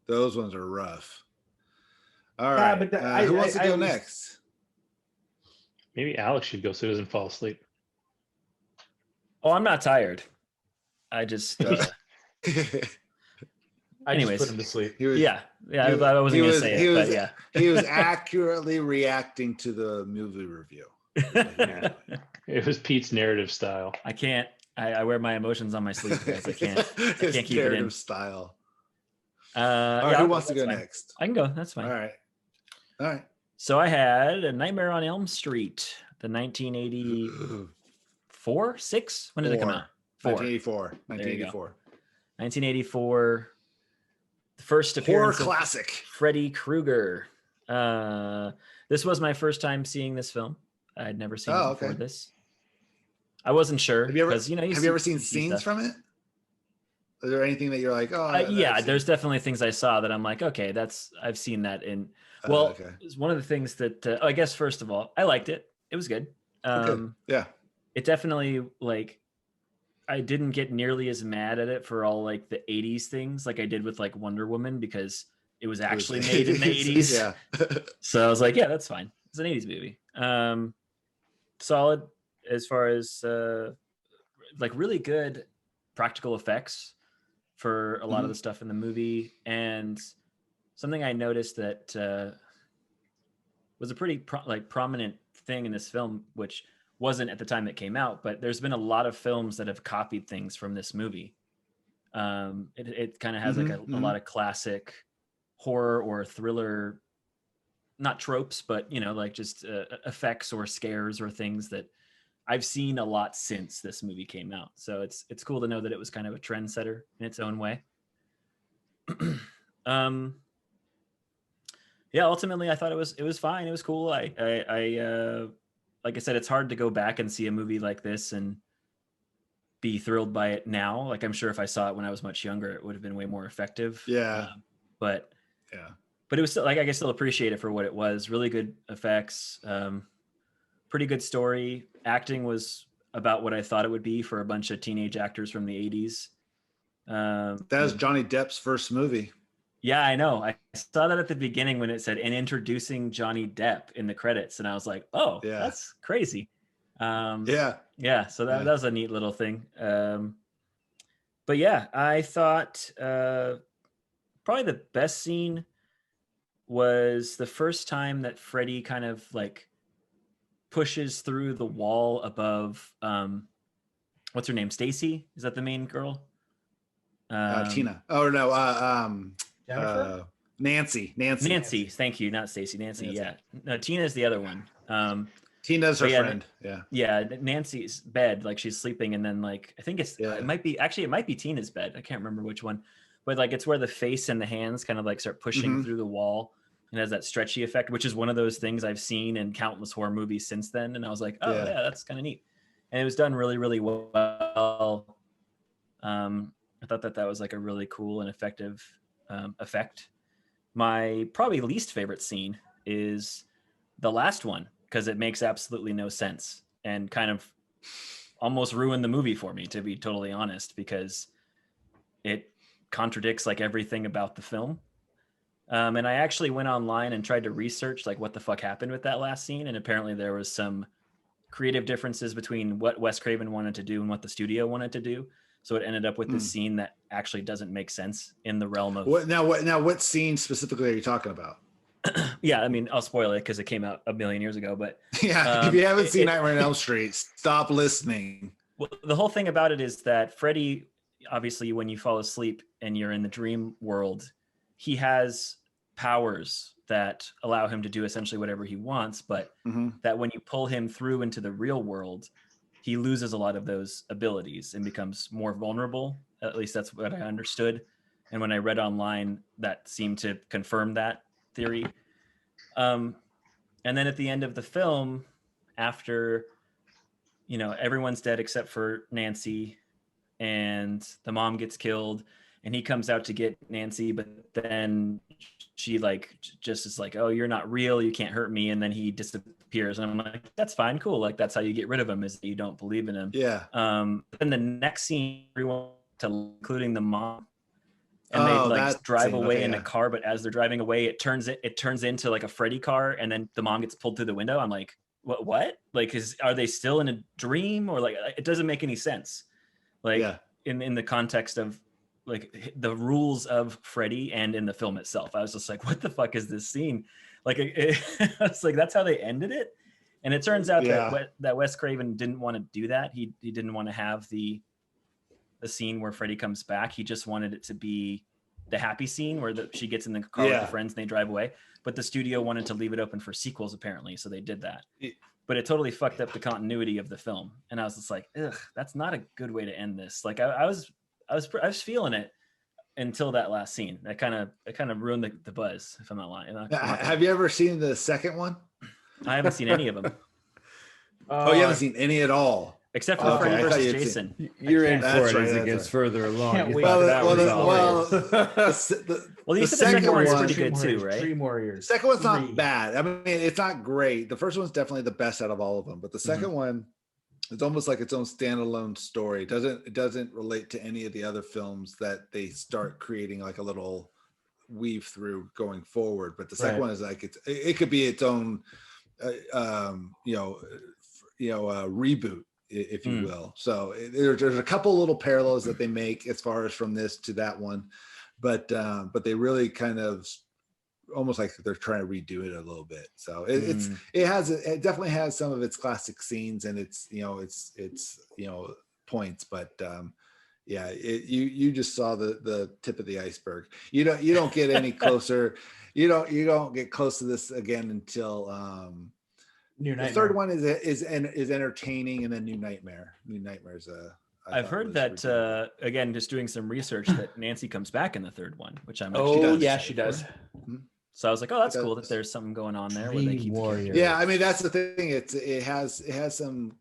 Those ones are rough. All right. But who wants to go next? Maybe Alex should go so he doesn't fall asleep. Oh, I'm not tired. I just. Anyways, just put him to sleep. I wasn't going to say it, but yeah. He was accurately reacting to the movie review. It was Pete's narrative style. I can't. I wear my emotions on my sleeve, guys. I can't keep it in. Style. All right, who wants to go next? I can go. That's fine. All right. So I had A Nightmare on Elm Street, the 1984, 6? When did it come out? 1984. The first appearance horror classic. Freddy Krueger. This was my first time seeing this film. I'd never seen it before this. I wasn't sure. Have you ever seen scenes from it? Is there anything that you're like, yeah, there's definitely things I saw that I'm like, okay, I've seen that in. Well, it's one of the things that I guess first of all, I liked it. It was good. Yeah. It definitely I didn't get nearly as mad at it for all like the 80s things like I did with like Wonder Woman because it was actually made in the 80s. Yeah. So I was like, yeah, that's fine. It's an 80s movie. Solid as far as like really good practical effects for a lot of the stuff in the movie. And something I noticed that was a pretty prominent thing in this film, which wasn't at the time it came out, but there's been a lot of films that have copied things from this movie. It kind of has like a lot of classic horror or thriller, not tropes, but like just effects or scares or things that I've seen a lot since this movie came out. So it's cool to know that it was kind of a trendsetter in its own way. Yeah, ultimately I thought it was fine. It was cool. I like I said, it's hard to go back and see a movie like this and be thrilled by it now. Like I'm sure if I saw it when I was much younger, it would have been way more effective. Yeah. But it was still like I can still appreciate it for what it was. Really good effects, pretty good story. Acting was about what I thought it would be for a bunch of teenage actors from the 80s. That was Johnny Depp's first movie. Yeah, I know. I saw that at the beginning when it said, and introducing Johnny Depp in the credits. And I was like, oh, that's crazy. So that was a neat little thing. But yeah, I thought probably the best scene was the first time that Freddy kind of like pushes through the wall above what's her name? Stacy? Is that the main girl? Tina. Oh no, Jennifer? Nancy. Nancy. Thank you, not Stacy. Nancy. Yeah. No, Tina's the other one. Tina's her yeah, friend. Yeah. Yeah, Nancy's bed, like she's sleeping, and then like I think it might be Tina's bed. I can't remember which one, but like it's where the face and the hands kind of like start pushing through the wall and has that stretchy effect, which is one of those things I've seen in countless horror movies since then. And I was like, oh yeah, that's kind of neat, and it was done really, really well. I thought that was like a really cool and effective effect. My probably least favorite scene is the last one, because it makes absolutely no sense and kind of almost ruined the movie for me, to be totally honest, because it contradicts like everything about the film. And I actually went online and tried to research like what the fuck happened with that last scene. And apparently there was some creative differences between what Wes Craven wanted to do and what the studio wanted to do. So it ended up with this scene that actually doesn't make sense in the realm of what scene specifically are you talking about? Yeah, I mean, I'll spoil it because it came out a million years ago. But yeah, if you haven't seen Nightmare on Elm Street, stop listening. Well, the whole thing about it is that Freddy, obviously, when you fall asleep and you're in the dream world, he has powers that allow him to do essentially whatever he wants. But that when you pull him through into the real world, he loses a lot of those abilities and becomes more vulnerable. At least that's what I understood. And when I read online, that seemed to confirm that theory. And then at the end of the film, after everyone's dead except for Nancy, and the mom gets killed, and he comes out to get Nancy, but then she like just is like, oh, you're not real, you can't hurt me, and then he disappears. And I'm like, that's fine, cool, like that's how you get rid of him, is that you don't believe in him. Then the next scene, everyone, including the mom, and they like drive away in a car, but as they're driving away, it turns into like a Freddy car, and then the mom gets pulled through the window. I'm like, what? Like, are they still in a dream, or like it doesn't make any sense? Like in the context of like the rules of Freddy and in the film itself, I was just like, what the fuck is this scene? Like it's like that's how they ended it, and it turns out that Wes Craven didn't want to do that. He didn't want to have the scene where Freddy comes back. He just wanted it to be the happy scene where she gets in the car with the friends and they drive away. But the studio wanted to leave it open for sequels, apparently, so they did that. But it totally fucked up the continuity of the film, and I was just like, ugh, that's not a good way to end this. Like I was feeling it until that last scene. It kind of ruined the buzz, if I'm not lying. Have you ever seen the second one? I haven't seen any of them. Oh, you haven't seen any at all? Except for Freddy versus Jason. You're in for it as it gets further along. Well, you said the second one's pretty good too, right? Dream Warriors. The second one's not bad. I mean, it's not great. The first one's definitely the best out of all of them, but the second one, it's almost like its own standalone story. It doesn't relate to any of the other films that they start creating like a little weave through going forward. But the second one is like it could be its own, reboot, if you will. So there's a couple little parallels that they make as far as from this to that one, but they really kind of almost like they're trying to redo it a little bit. So it definitely has some of its classic scenes and its points, but you just saw the tip of the iceberg. You don't get any closer. You don't get close to this again until the third one is entertaining, and then New Nightmare. New Nightmare's I've heard that again, just doing some research, that Nancy comes back in the third one, which I'm she does. So I was like, oh, that's cool that there's something going on there where they keep Warriors. Yeah, I mean that's the thing. It has some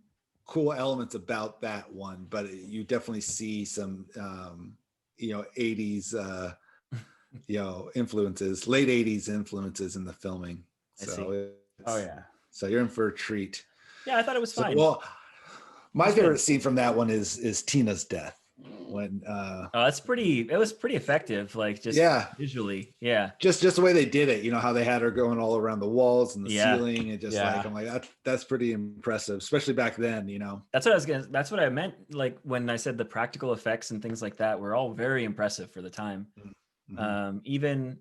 cool elements about that one, but you definitely see some 80s influences, late 80s influences in the filming. So you're in for a treat. Yeah, I thought it was fine. My favorite scene from that one is Tina's death. when Oh, that's pretty. It was pretty effective. Like just visually. Yeah. Just the way they did it, you know, how they had her going all around the walls and the ceiling, and just like, I'm like, that's pretty impressive, especially back then, you know. That's what that's what I meant. Like when I said the practical effects and things like that were all very impressive for the time. Mm-hmm. Even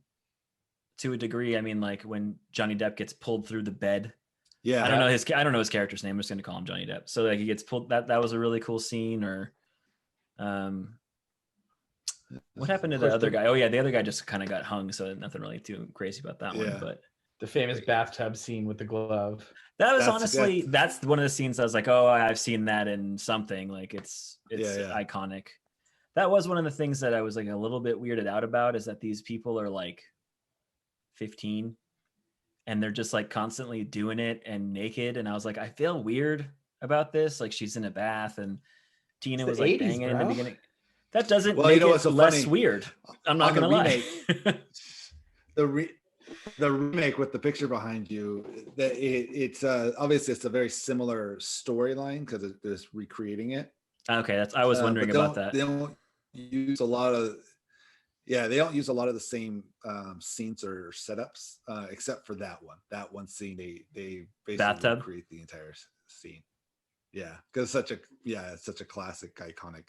to a degree, I mean, like when Johnny Depp gets pulled through the bed. Yeah. I don't know his character's name. I'm just going to call him Johnny Depp. So like he gets pulled. That was a really cool scene. Or, what happened to the other guy? Oh yeah, the other guy just kind of got hung. So nothing really too crazy about that one. But the famous bathtub scene with the glove. That's one of the scenes I was like, oh, I've seen that in something. Like it's iconic. That was one of the things that I was like a little bit weirded out about, is that these people are like 15 and they're just like constantly doing it and naked. And I was like, I feel weird about this. Like she's in a bath and Tina was like banging in the beginning. That doesn't make it so less weird. I'm not going to lie. The remake with the picture behind you, it's obviously it's a very similar storyline because it's recreating it. Okay, I was wondering about that. They don't use a lot of the same scenes or setups, except for that one scene. They basically recreate the entire scene. Yeah, because it's such a classic, iconic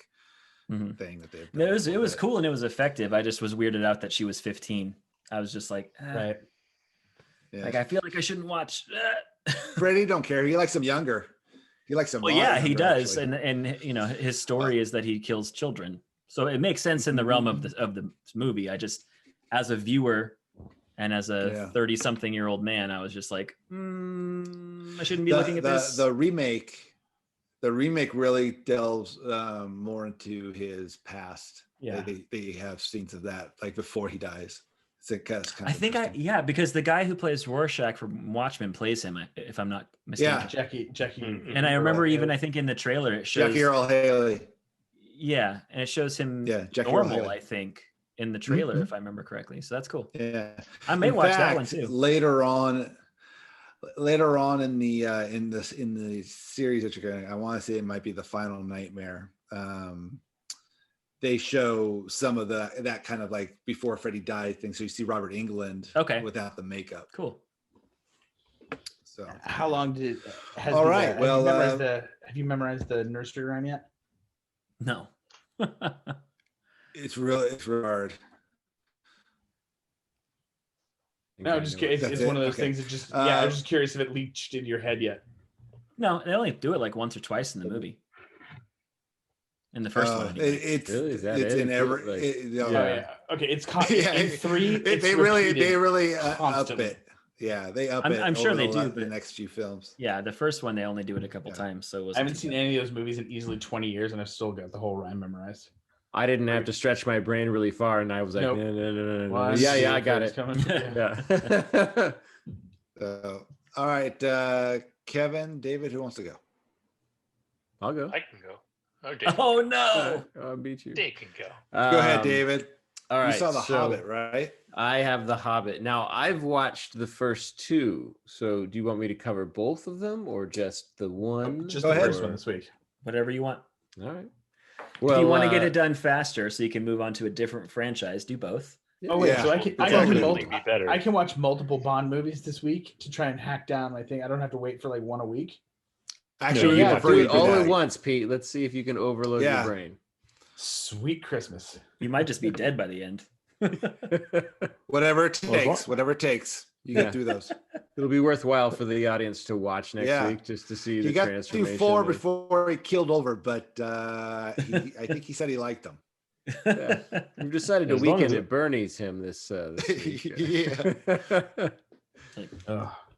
thing that they've done. It was cool and it was effective. I just was weirded out that she was 15. I was just like, right. Yeah. Like I feel like I shouldn't watch. Freddie don't care. He likes them younger. He likes them. Well, yeah, he does, and you know his story is that he kills children, so it makes sense in the realm of the movie. I just, as a viewer, and as a 30-something-year-old man, I was just like, I shouldn't be looking at this. The remake really delves more into his past. Yeah, they have scenes of that, like before he dies. Because the guy who plays Rorschach from Watchmen plays him, if I'm not mistaken. Jackie. And I remember I think in the trailer it shows Jackie Earl Haley. Yeah, and it shows him normal, I think, in the trailer, if I remember correctly. So that's cool. Yeah, I may watch that one too. Later on in the series that you're going, I want to say it might be The Final Nightmare. They show some of that kind of like before Freddie died thing. So you see Robert Englund without the makeup. Cool. So how long did have you memorized the nursery rhyme yet? No. It's really hard. No, just it's one of those things that just I'm just curious if it leached into your head yet. No, they only do it like once or twice in the movie. In the first one, anyway. It's in every. Okay, it's in 3. They really up it. Yeah, they up it. I'm sure they do the next few films. Yeah, the first one they only do it a couple times, so I haven't seen any of those movies in easily 20 years, and I've still got the whole rhyme memorized. I didn't have to stretch my brain really far, and I was like, no. Yeah, I got it. Yeah. All right, Kevin, David, who wants to go? I'll go. I can go. Oh no! I'll beat you. Dave can go. Go ahead, David. All right. You saw The Hobbit, right? I have The Hobbit. Now, I've watched the first 2. So do you want me to cover both of them or just the one? Just the first one this week. Whatever you want. All right. Well, if you want to get it done faster so you can move on to a different franchise, do both. Oh, wait. So I can watch multiple Bond movies this week to try and hack down my thing. I don't have to wait for like one a week. Actually, do it all at once, Pete. Let's see if you can overload your brain. Sweet Christmas. You might just be dead by the end. Whatever it takes. You can do those. It'll be worthwhile for the audience to watch next week just to see the transformation. He got 4 before he killed over, but I think he said he liked them. Yeah. We've decided to weekend at Bernie's him this week.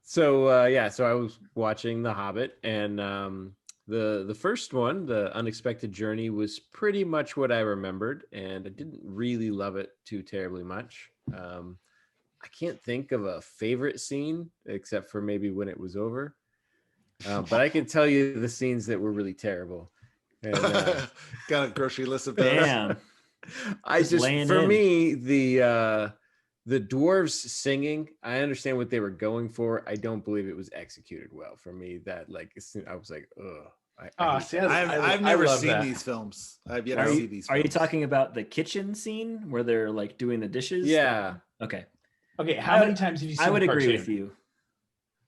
So I was watching The Hobbit, and the first one, The Unexpected Journey, was pretty much what I remembered, and I didn't really love it too terribly much. I can't think of a favorite scene except for maybe when it was over, but I can tell you the scenes that were really terrible. And, got a grocery list of those. Damn. Me, the dwarves singing, I understand what they were going for. I don't believe it was executed well. For me, that I was like, ugh. I hate see, that. I've I never love seen that. these films. I've yet Are to see you, these. are you films. talking about the kitchen scene where they're like doing the dishes? Yeah. Okay. Okay, how many times have you seen I would the agree cartoon? with you.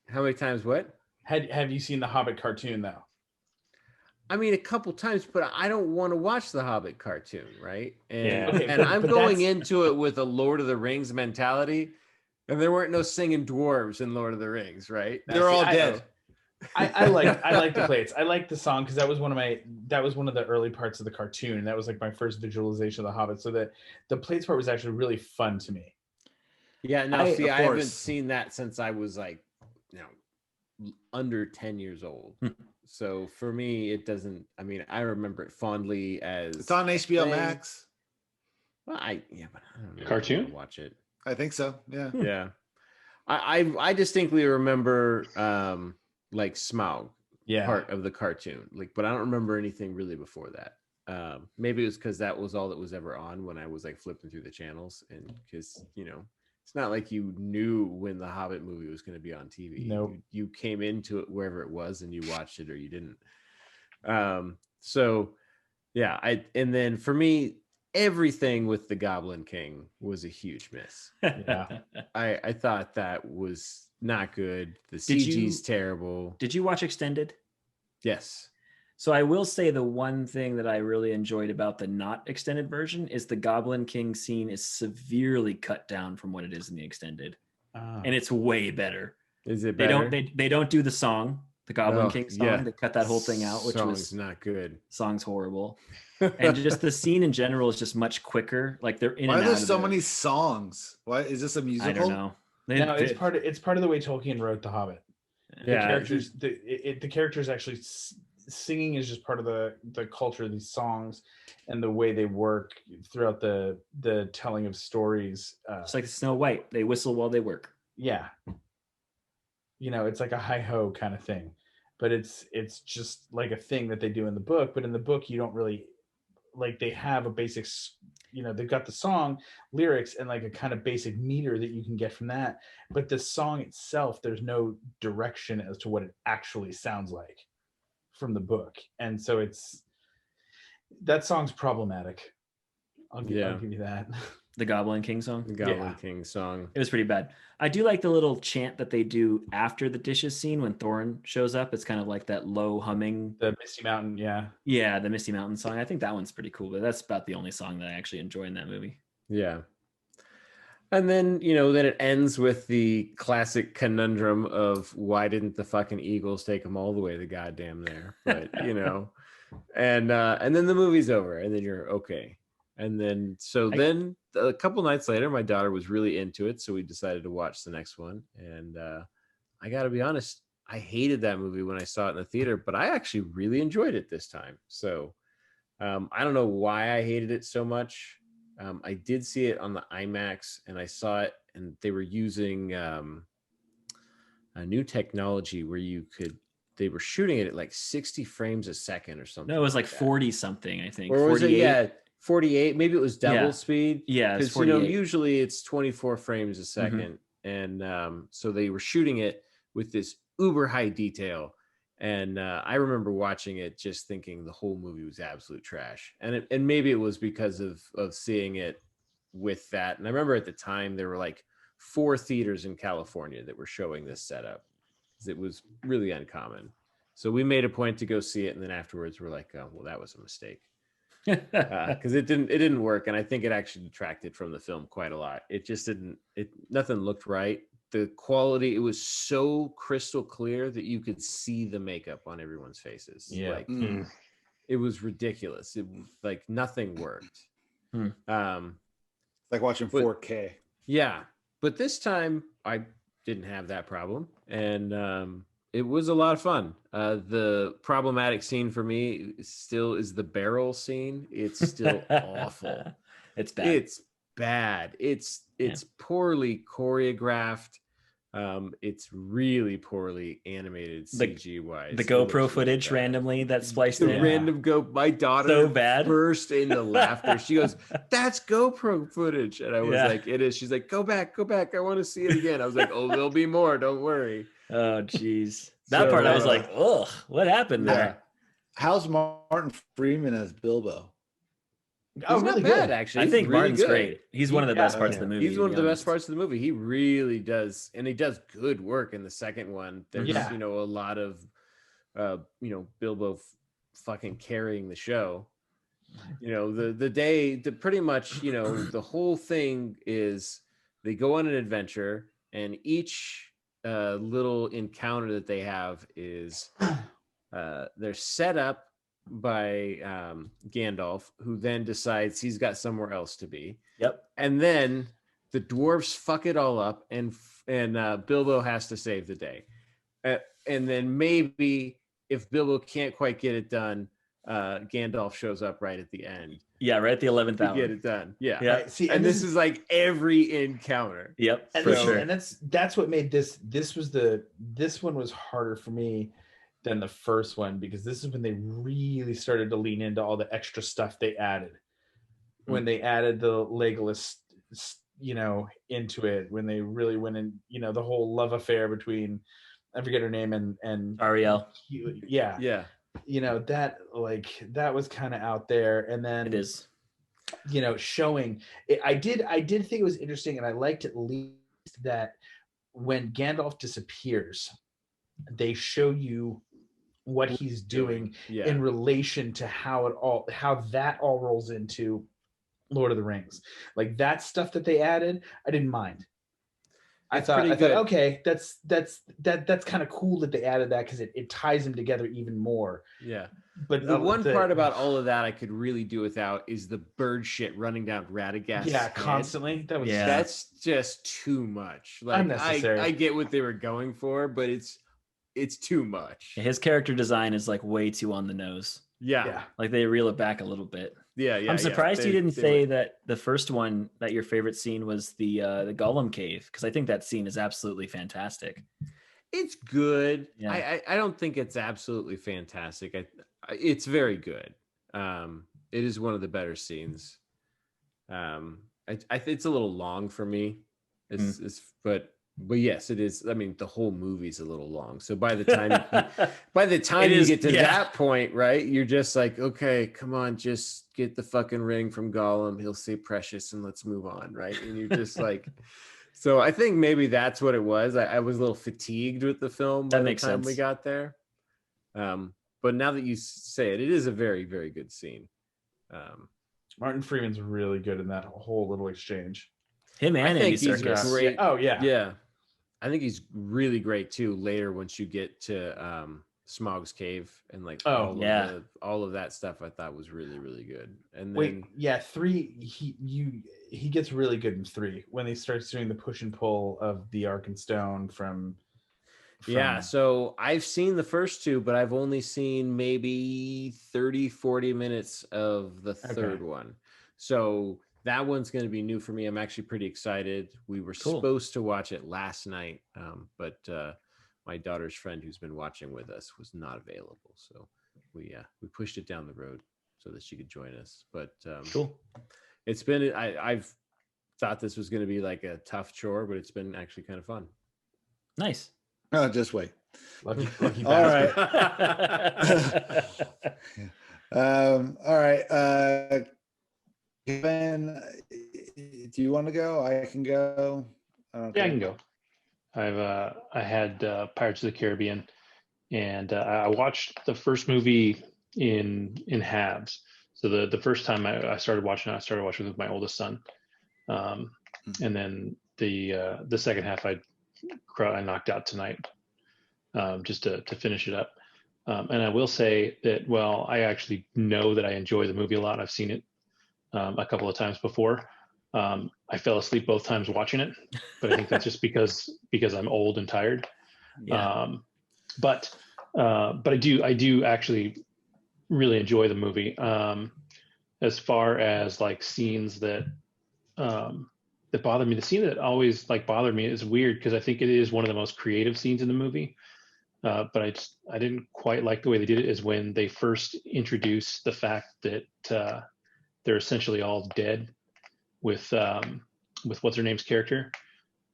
How many times? What? Have you seen the Hobbit cartoon though? I mean, a couple times, but I don't want to watch the Hobbit cartoon, right? And Yeah. Okay, and I'm but going that's- into it with a Lord of the Rings mentality, and there weren't no singing dwarves in Lord of the Rings, right? Now, They're see, all dead. I like the plates. I like the song because that was one of the early parts of the cartoon, and that was like my first visualization of the Hobbit. So the plates part was actually really fun to me. Yeah, no, of see, I haven't course. seen that since I was like, under 10 years old. So for me, it doesn't. I mean, I remember it fondly as It's on HBO thing. Max. Well, but I don't know. Cartoon? I wanna watch it. I think so. Yeah. Yeah, I distinctly remember like Smaug Yeah. part of the cartoon, like, but I don't remember anything really before that. Maybe it was because that was all that was ever on when I was like flipping through the channels, and because it's not like you knew when the Hobbit movie was going to be on TV. Nope. You came into it wherever it was and you watched it or you didn't. So yeah, and then for me, everything with the Goblin King was a huge miss. Yeah. I thought that was not good. The Did CG's you- terrible. Did you watch Extended? Yes. So I will say the one thing that I really enjoyed about the not extended version is the Goblin King scene is severely cut down from what it is in the extended, and it's way better. Is it They better? they don't do the song, the Goblin Oh, King song. yeah. They cut that whole thing out, which Song's was not good. song's horrible. And just the scene in general is just much quicker. Like they're in Why are and there out of so the- many songs? Why is this a musical? I don't know. No, it's part of the way Tolkien wrote The Hobbit. The Yeah, characters, the characters actually singing is just part of the culture of these songs and the way they work throughout the telling of stories. It's like Snow White. They whistle while they work. Yeah, it's like a hi ho kind of thing, but it's just like a thing that they do in the book. But in the book, you don't really like. They have a basic, they've got the song lyrics and like a kind of basic meter that you can get from that. But the song itself, there's no direction as to what it actually sounds like from the book, and so that song's problematic. I'll give you that. The Goblin King song. the Goblin King song. It was pretty bad. I do like the little chant that they do after the dishes scene when Thorin shows up. It's kind of like that low humming. The Misty Mountain, Yeah, the Misty Mountain song. I think that one's pretty cool, but that's about the only song that I actually enjoy in that movie. Yeah. And then, then it ends with the classic conundrum of why didn't the fucking Eagles take them all the way to goddamn there? But, and then the movie's over and then you're okay. And then, then a couple nights later, my daughter was really into it. So we decided to watch the next one. And I got to be honest, I hated that movie when I saw it in the theater, but I actually really enjoyed it this time. So I don't know why I hated it so much. I did see it on the IMAX and I saw it and they were using a new technology where they were shooting it at like 60 frames a second or something. No, it was like that. 40 something, I think. Or was 48. it? Yeah, 48. Maybe it was double speed. Yeah, it's because 48. usually it's 24 frames a second, and so they were shooting it with this uber high detail. And I remember watching it, just thinking the whole movie was absolute trash. And maybe it was because of seeing it with that. And I remember at the time there were like 4 theaters in California that were showing this setup. It was really uncommon. So we made a point to go see it, and then afterwards we're like, oh, well, that was a mistake. Because it didn't work, and I think it actually detracted from the film quite a lot. It just didn't. Nothing looked right. The quality, it was so crystal clear that you could see the makeup on everyone's faces. Yeah. Like, it was ridiculous. It like nothing worked. Like watching 4K. Yeah, but this time I didn't have that problem, and it was a lot of fun. The problematic scene for me still is the barrel scene. It's still awful. It's bad. It's bad. It's poorly choreographed. It's really poorly animated CG wise. The GoPro footage randomly that's spliced the in. random my daughter So bad. burst into laughter. She goes, "That's GoPro footage," and I was like, "It is." She's like, "Go back. I want to see it again." I was like, "Oh, there'll be more. Don't worry." Oh, geez. That part I was like, "Ugh, what happened there?" How's Martin Freeman as Bilbo? Oh, He's really not bad, good. actually. I He's think really Martin's good. great. He's one of the best parts of the movie. He's to one be of the best honest. parts of the movie. He really does, and he does good work in the second one. There's Yeah. a lot of Bilbo fucking carrying the show. The pretty much the whole thing is they go on an adventure, and each little encounter that they have is they're set up by Gandalf, who then decides he's got somewhere else to be. Yep. And then the dwarves fuck it all up, and Bilbo has to save the day. And then maybe if Bilbo can't quite get it done, Gandalf shows up right at the end. Yeah, right at the 11th To hour. get it done. Yeah. Yeah. Right, see, And this is like every encounter. Yep. And, For this- sure. and that's what made this one was harder for me than the first one, because this is when they really started to lean into all the extra stuff they added. When they added the Legolas, into it, when they really went in, the whole love affair between, I forget her name, and Ariel. yeah, that was kind of out there. And then It is. showing it, I did think it was interesting, and I liked at least that when Gandalf disappears, they show you what he's doing in relation to how that all rolls into Lord of the Rings. Like that stuff that they added, I didn't mind. I thought, okay, that's kind of cool that they added that, because it ties them together even more. Yeah. But the one part about all of that I could really do without is the bird shit running down Radagast's head. Constantly. That's just too much. Like unnecessary. I get what they were going for, but it's too much. His character design is like way too on the nose. Yeah. Like they reel it back a little bit. Yeah. I'm surprised you didn't say that the first one, that your favorite scene was the Gollum cave, because I think that scene is absolutely fantastic. It's good. Yeah. I don't think it's absolutely fantastic. It's very good. It is one of the better scenes. It's a little long for me. But yes, it is. I mean, the whole movie's a little long. So by the time you get to that point, right, you're just like, okay, come on, just get the fucking ring from Gollum. He'll say precious and let's move on, right? And you're just like, so I think maybe that's what it was. I was a little fatigued with the film by the time we got there. But now that you say it, it is a very, very good scene. Martin Freeman's really good in that whole little exchange. Him and Andy he's Serkis. great. Oh yeah. Yeah. I think he's really great too later once you get to Smaug's cave and like all of that stuff. I thought was really, really good. And then 3, he gets really good in 3 when he starts doing the push and pull of the Arkenstone from so I've seen the first 2, but I've only seen maybe 30-40 minutes of the third one. So that one's going to be new for me. I'm actually pretty excited. We were supposed to watch it last night, but my daughter's friend who's been watching with us was not available. So we pushed it down the road so that she could join us. But it's been, I've thought this was going to be like a tough chore, but it's been actually kind of fun. Nice. Oh, just wait. Lucky All right. All right. Kevin, do you want to go? I can go. I can go. I had Pirates of the Caribbean, and I watched the first movie in halves. So the first time I started watching with my oldest son, and then the second half I knocked out tonight, just to finish it up. And I will say that I actually know that I enjoy the movie a lot. I've seen it a couple of times before. I fell asleep both times watching it, but I think that's just because I'm old and tired. Yeah. But I do actually really enjoy the movie. As far as like scenes that bother me, the scene that always like bothered me is weird because I think it is one of the most creative scenes in the movie. But I didn't quite like the way they did it. Is when they first introduced the fact that they're essentially all dead with what's her name's character,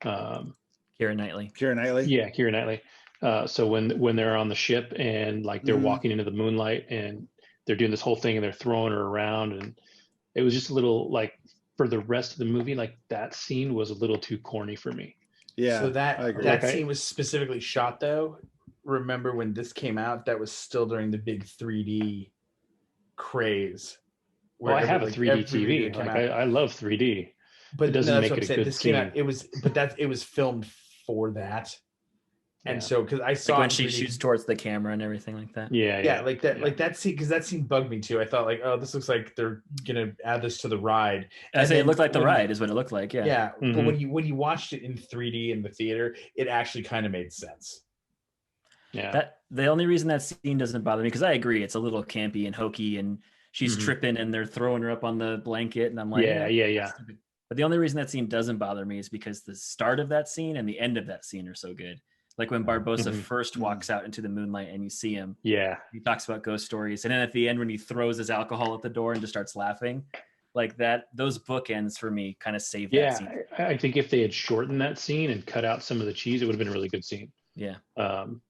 Keira Knightley. Keira Knightley. Yeah, Keira Knightley. So when they're on the ship and like they're walking into the moonlight and they're doing this whole thing and they're throwing her around, and it was just a little like, for the rest of the movie, like that scene was a little too corny for me. Yeah. So I that agree. that scene was specifically shot though. Remember when this came out? That was still during the big 3D craze. Well, I have a 3D TV. Like I love 3D. But it doesn't no, that's make what I'm it a saying. good This scene. came out. It was filmed for that. And so, because I saw like when it she 3D, shoots towards the camera and everything like that. yeah, like that scene, because that scene bugged me too. I thought like, oh, this looks like they're gonna add this to the ride. I say it looked like the ride is what it looked like. Yeah. Yeah, Mhm. but when you watched it in 3D in the theater, it actually kind of made sense. Yeah. That the only reason that scene doesn't bother me, because I agree it's a little campy and hokey, and she's Mhm. tripping and they're throwing her up on the blanket, and I'm like, Yeah. that's stupid. But the only reason that scene doesn't bother me is because the start of that scene and the end of that scene are so good. Like when Barbossa Mhm. first walks out into the moonlight and you see him, Yeah. he talks about ghost stories, and then at the end when he throws his alcohol at the door and just starts laughing, like that, those bookends for me kind of save that Yeah. scene. I think if they had shortened that scene and cut out some of the cheese, it would have been a really good scene. Yeah.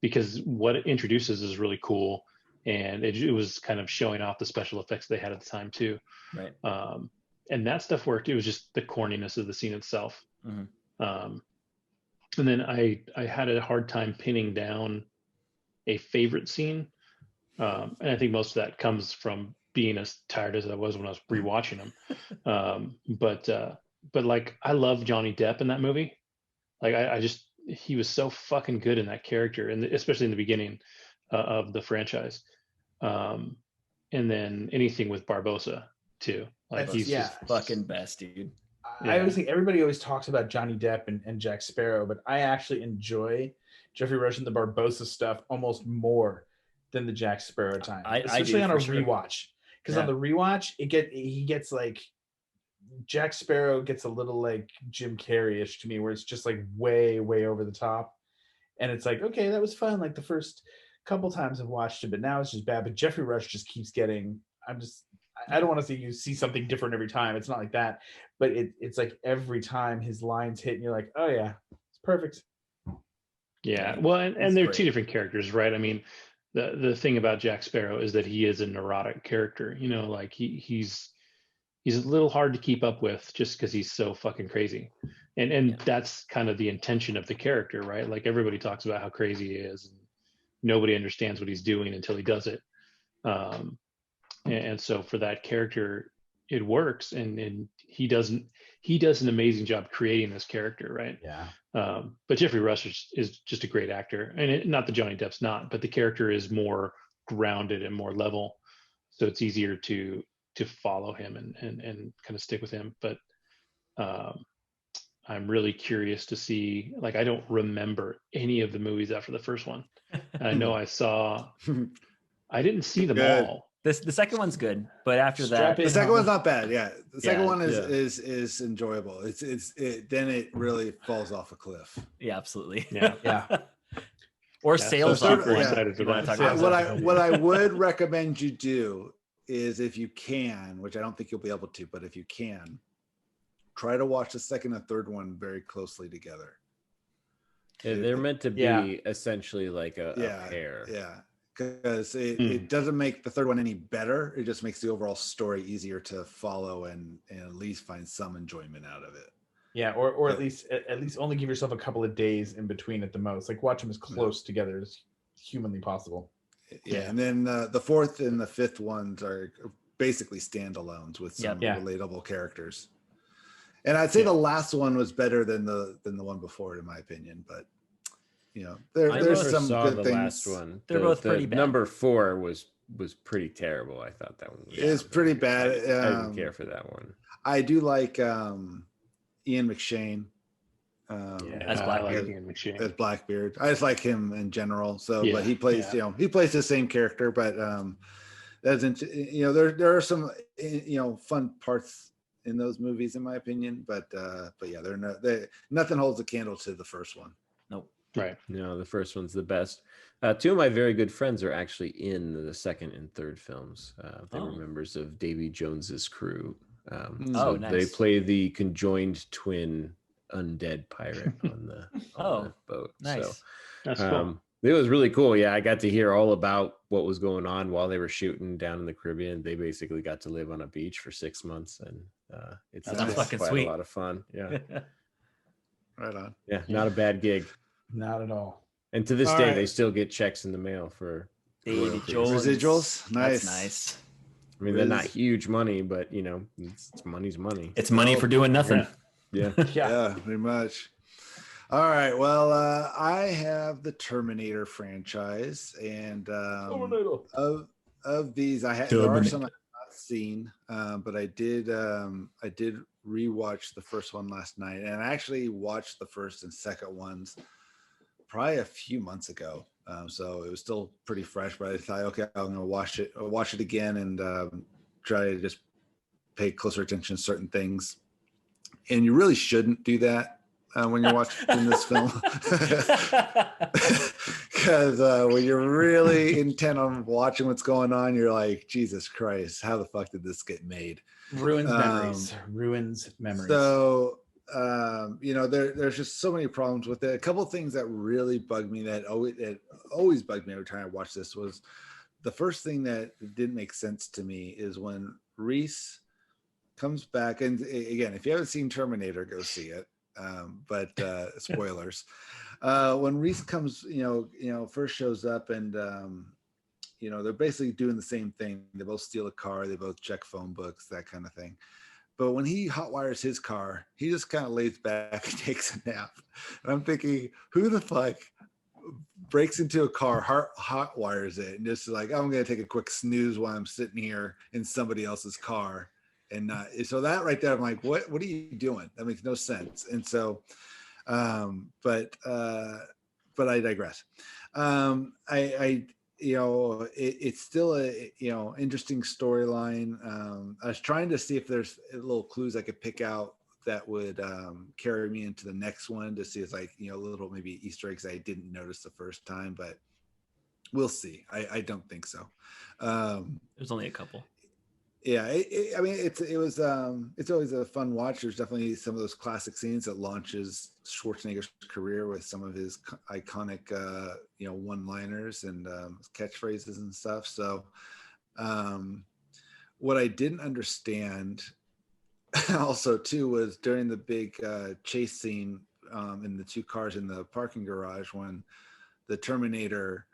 Because what it introduces is really cool, and it was kind of showing off the special effects they had at the time too. Right. And that stuff worked. It was just the corniness of the scene itself. Mhm. And then I had a hard time pinning down a favorite scene, and I think most of that comes from being as tired as I was when I was rewatching them. But like I love Johnny Depp in that movie. Like I just, he was so fucking good in that character, and especially in the beginning of the franchise. And then anything with Barbossa too. Like he's yeah. just Fucking best, dude. I always think everybody always talks about Johnny Depp and Jack Sparrow, but I actually enjoy Jeffrey Rush and the Barbossa stuff almost more than the Jack Sparrow time, especially on a rewatch. Because on the rewatch, he gets like Jack Sparrow gets a little like Jim Carrey-ish to me, where it's just like way over the top, and it's like, okay, that was fun like the first couple times I've watched it, but now it's just bad. But Jeffrey Rush just keeps getting. I don't want to say you see something different every time. It's not like that, but it's like every time his lines hit, and you're like, oh yeah, it's perfect. Yeah, well, and they're great. two different characters, right? I mean, the thing about Jack Sparrow is that he is a neurotic character. You know, like he's a little hard to keep up with just because he's so fucking crazy, and that's kind of the intention of the character, right? Like everybody talks about how crazy he is, and nobody understands what he's doing until he does it. And so for that character, it works, and he does an amazing job creating this character, right? Yeah. But Jeffrey Rush is just a great actor, and not that Johnny Depp's not, but the character is more grounded and more level, so it's easier to follow him and kind of stick with him. But I'm really curious to see. Like, I don't remember any of the movies after the first one. I know I didn't see them all. The second one's good, but after that, the second one's not bad. Yeah, the second one is enjoyable. Then it really falls off a cliff. Yeah, absolutely. Yeah. Or sails so off. super excited You want to about talk it. about What I would recommend you do is, if you can, which I don't think you'll be able to, but if you can, try to watch the second and third one very closely together. Yeah, they're meant to be essentially like a pair. Yeah. Because it doesn't make the third one any better. It just makes the overall story easier to follow and at least find some enjoyment out of it. Yeah, or at least only give yourself a couple of days in between at the most. Like watch them as close together as humanly possible. Yeah, and then the fourth and the fifth ones are basically standalones with some relatable characters. And I'd say the last one was better than the one before it, in my opinion. But you know, there's some good things. Last one. They're both pretty bad. Number 4 was pretty terrible. I thought that one was pretty bad. I didn't care for that one. I do like Ian McShane. As Blackbeard. Ian McShane. As Blackbeard. I just like him in general. So but he plays, he plays the same character, but doesn't, there are some fun parts in those movies in my opinion, but yeah, nothing holds a candle to the first one. Nope. Right. No, the first one's the best. 2 of my very good friends are actually in the second and third films. They were members of Davy Jones's crew. So nice. they play the conjoined twin undead pirate on the boat. Nice. So, that's cool. It was really cool. Yeah, I got to hear all about what was going on while they were shooting down in the Caribbean. They basically got to live on a beach for 6 months, and it's That's fucking quite sweet. a lot of fun. Yeah, Right on. yeah, not a bad gig. Not at all. And to this All day, right. they still get checks in the mail for Davy royalties. Jones. Residuals? Nice. That's nice. I mean, they're not Riz. huge money, but you know, it's money's money. It's money for doing nothing. Yeah. Yeah, pretty much. All right. Well, I have the Terminator franchise, and of these, there are some I've not seen, but I did rewatch the first one last night, and I actually watched the first and second ones probably a few months ago. So it was still pretty fresh, but I thought, okay, I'm going to watch it again and try to just pay closer attention to certain things. And you really shouldn't do that when you're watching this film, because when you're really intent on watching what's going on, you're like, Jesus Christ, how the fuck did this get made? Ruins memories. So there's just so many problems with it. A couple of things that really bugged me, that always bugged me every time I watched this, was the first thing that didn't make sense to me is when Reese comes back, and again, if you haven't seen Terminator, go see it. But spoilers. When Reese comes, first shows up, and they're basically doing the same thing. They both steal a car, they both check phone books, that kind of thing. But when he hotwires his car, he just kind of lays back and takes a nap. And I'm thinking, who the fuck breaks into a car, hotwires it, and just like, I'm going to take a quick snooze while I'm sitting here in somebody else's car? And so that right there, I'm like, what are you doing? That makes no sense. And so, but I digress. It's still a interesting storyline. I was trying to see if there's little clues I could pick out that would carry me into the next one, to see it's like little maybe Easter eggs I didn't notice the first time, but we'll see. I don't think so. There's only a couple. Yeah, it's always a fun watch. There's definitely some of those classic scenes that launches Schwarzenegger's career with some of his iconic one-liners and catchphrases and stuff. So what I didn't understand also too was during the big chase scene in the two cars in the parking garage, when the Terminator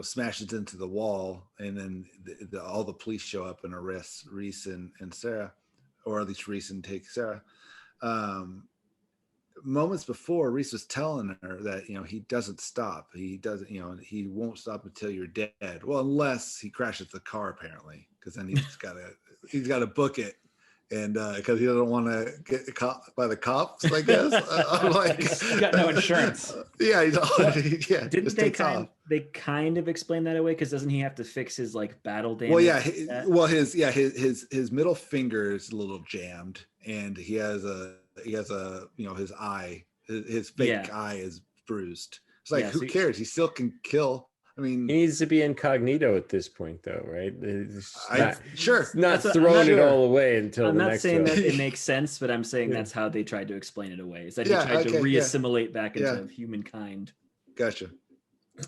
smashes into the wall, and then all the police show up and arrest Reese and Sarah, or at least Reese and take Sarah. Moments before, Reese was telling her that he doesn't stop. He doesn't. He won't stop until you're dead. Well, unless he crashes the car, apparently, because then he's got to book it. And because he doesn't want to get caught by the cops, I guess. I'm like, he's got no insurance. Yeah, Didn't they kind of explain that away? Because doesn't he have to fix his battle damage? Well, his middle finger is a little jammed, and he has a his eye, his fake eye is bruised. It's like, who cares? He still can kill. I mean, he needs to be incognito at this point, though, right? Not throwing it all away until I'm the not next saying one. that it makes sense, but I'm saying that's how they tried to explain it away. Is that he tried to reassimilate back into humankind. Gotcha.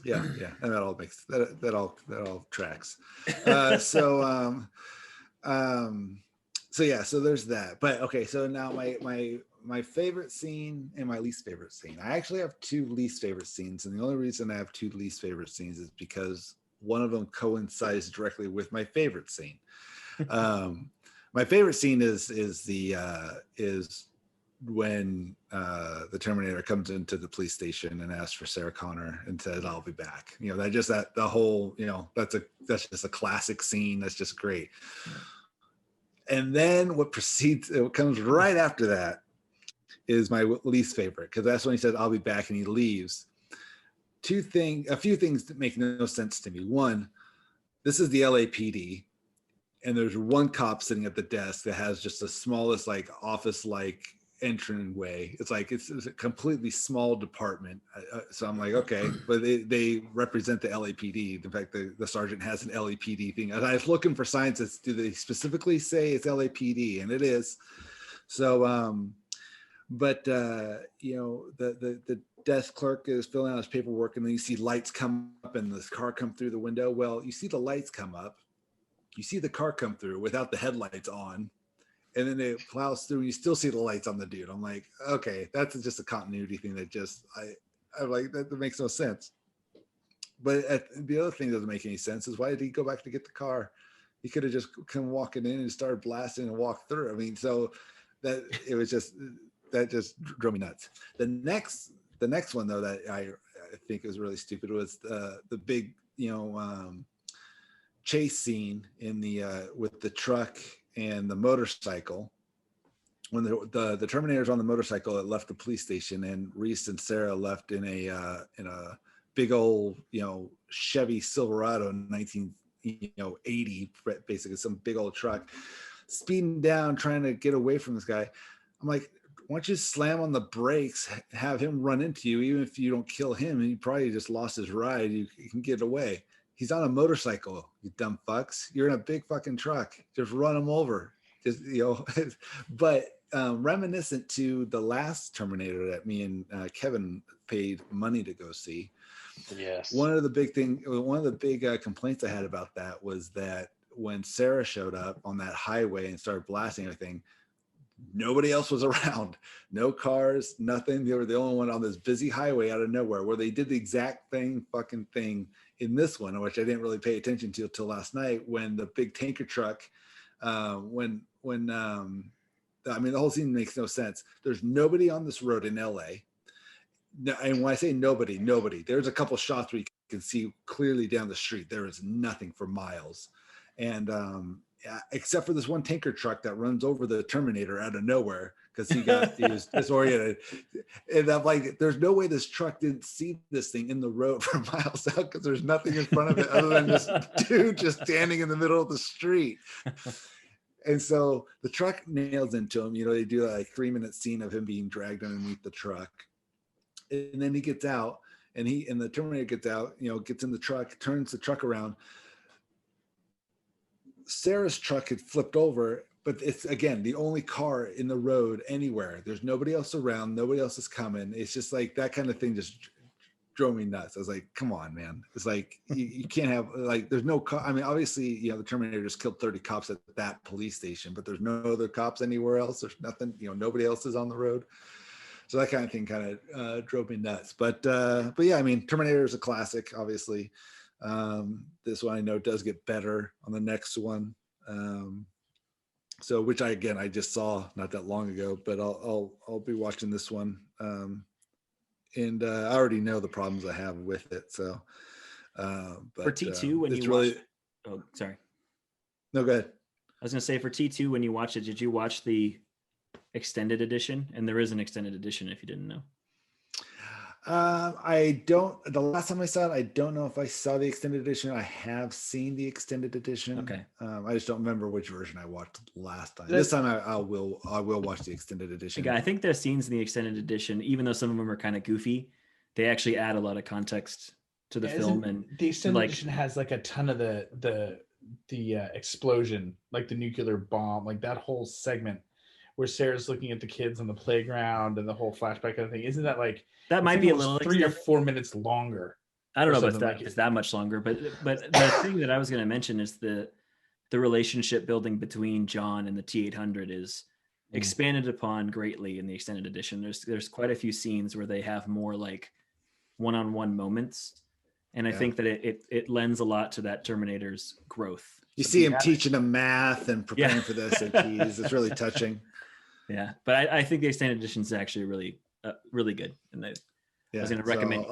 Yeah, and that all makes that all tracks. So there's that. But okay, so now my favorite scene and my least favorite scene. I actually have two least favorite scenes, and the only reason I have two least favorite scenes is because one of them coincides directly with my favorite scene. My favorite scene is when the Terminator comes into the police station and asks for Sarah Connor and says, "I'll be back." That's just a classic scene. That's just great. And then what comes right after that is my least favorite, because that's when he said, "I'll be back," and he leaves. A few things that make no sense to me. One, this is the LAPD, and there's one cop sitting at the desk that has just the smallest office-like entryway. It's a completely small department. So I'm like, okay, but they represent the LAPD. In fact, the sergeant has an LAPD thing. And I was looking for signs that do they specifically say it's LAPD, and it is. So, the desk clerk is filling out his paperwork, and then you see lights come up and this car come through the window. Well, you see the lights come up, you see the car come through without the headlights on, and then it plows through and you still see the lights on the dude. I'm like, okay, that's just a continuity thing that just I'm like, that makes no sense. But the other thing that doesn't make any sense is, why did he go back to get the car? He could have just come walking in and started blasting and walked through. I mean, so that just drove me nuts. The next one though that I think was really stupid was the big chase scene in the with the truck and the motorcycle, when the Terminator's on the motorcycle that left the police station, and Reese and Sarah left in a big old Chevy Silverado in 1980, basically some big old truck, speeding down trying to get away from this guy. I'm like, why don't you slam on the brakes, have him run into you? Even if you don't kill him, and he probably just lost his ride, you can get away. He's on a motorcycle, you dumb fucks. You're in a big fucking truck. Just run him over. Just but reminiscent to the last Terminator that me and Kevin paid money to go see. Yes. One of the big complaints I had about that was that when Sarah showed up on that highway and started blasting everything, nobody else was around. No cars, nothing. They were the only one on this busy highway out of nowhere, where they did the exact fucking thing in this one, which I didn't really pay attention to till last night, when the big tanker truck, I mean, the whole scene makes no sense. There's nobody on this road in LA. And when I say nobody, there's a couple shots where you can see clearly down the street. There is nothing for miles. And except for this one tanker truck that runs over the Terminator out of nowhere because he was disoriented. And I'm like, there's no way this truck didn't see this thing in the road for miles out, because there's nothing in front of it other than this dude just standing in the middle of the street. And so the truck nails into him. They do a 3-minute scene of him being dragged underneath the truck. And then he gets out, and the Terminator gets out, gets in the truck, turns the truck around. Sarah's truck had flipped over, but it's, again, the only car in the road anywhere. There's nobody else around. Nobody else is coming. It's just like that kind of thing just drove me nuts. I was like, come on, man. It's like, you can't have, there's no car. I mean, obviously, the Terminator just killed 30 cops at that police station, but there's no other cops anywhere else. There's nothing, nobody else is on the road. So that kind of thing kind of drove me nuts. But yeah, I mean, Terminator is a classic, obviously. This one I know does get better on the next one. So which I just saw not that long ago, but I'll be watching this one. And I already know the problems I have with it. So but for T2, when you really watch, oh, sorry. No, go ahead. I was gonna say, for T2, when you watch it, did you watch the extended edition? And there is an extended edition, if you didn't know. The last time I saw it, I don't know if I saw the extended edition. I have seen the extended edition. Okay. I just don't remember which version I watched last time. This time I will watch the extended edition. I think the scenes in the extended edition, even though some of them are kind of goofy, they actually add a lot of context to the film. And the extended edition has a ton of the explosion, like the nuclear bomb, like that whole segment where Sarah's looking at the kids on the playground and the whole flashback kind of thing. Isn't that that might be a little 3 or 4 minutes longer? I don't know if it's that much longer, but the thing that I was going to mention is the relationship building between John and the T-800 is expanded upon greatly in the extended edition. There's quite a few scenes where they have more one-on-one moments, and I think that it lends a lot to that Terminator's growth. You see him teaching them math and preparing for the SATs. It's really touching. Yeah, but I think the extended edition is actually really good, and I was going to recommend.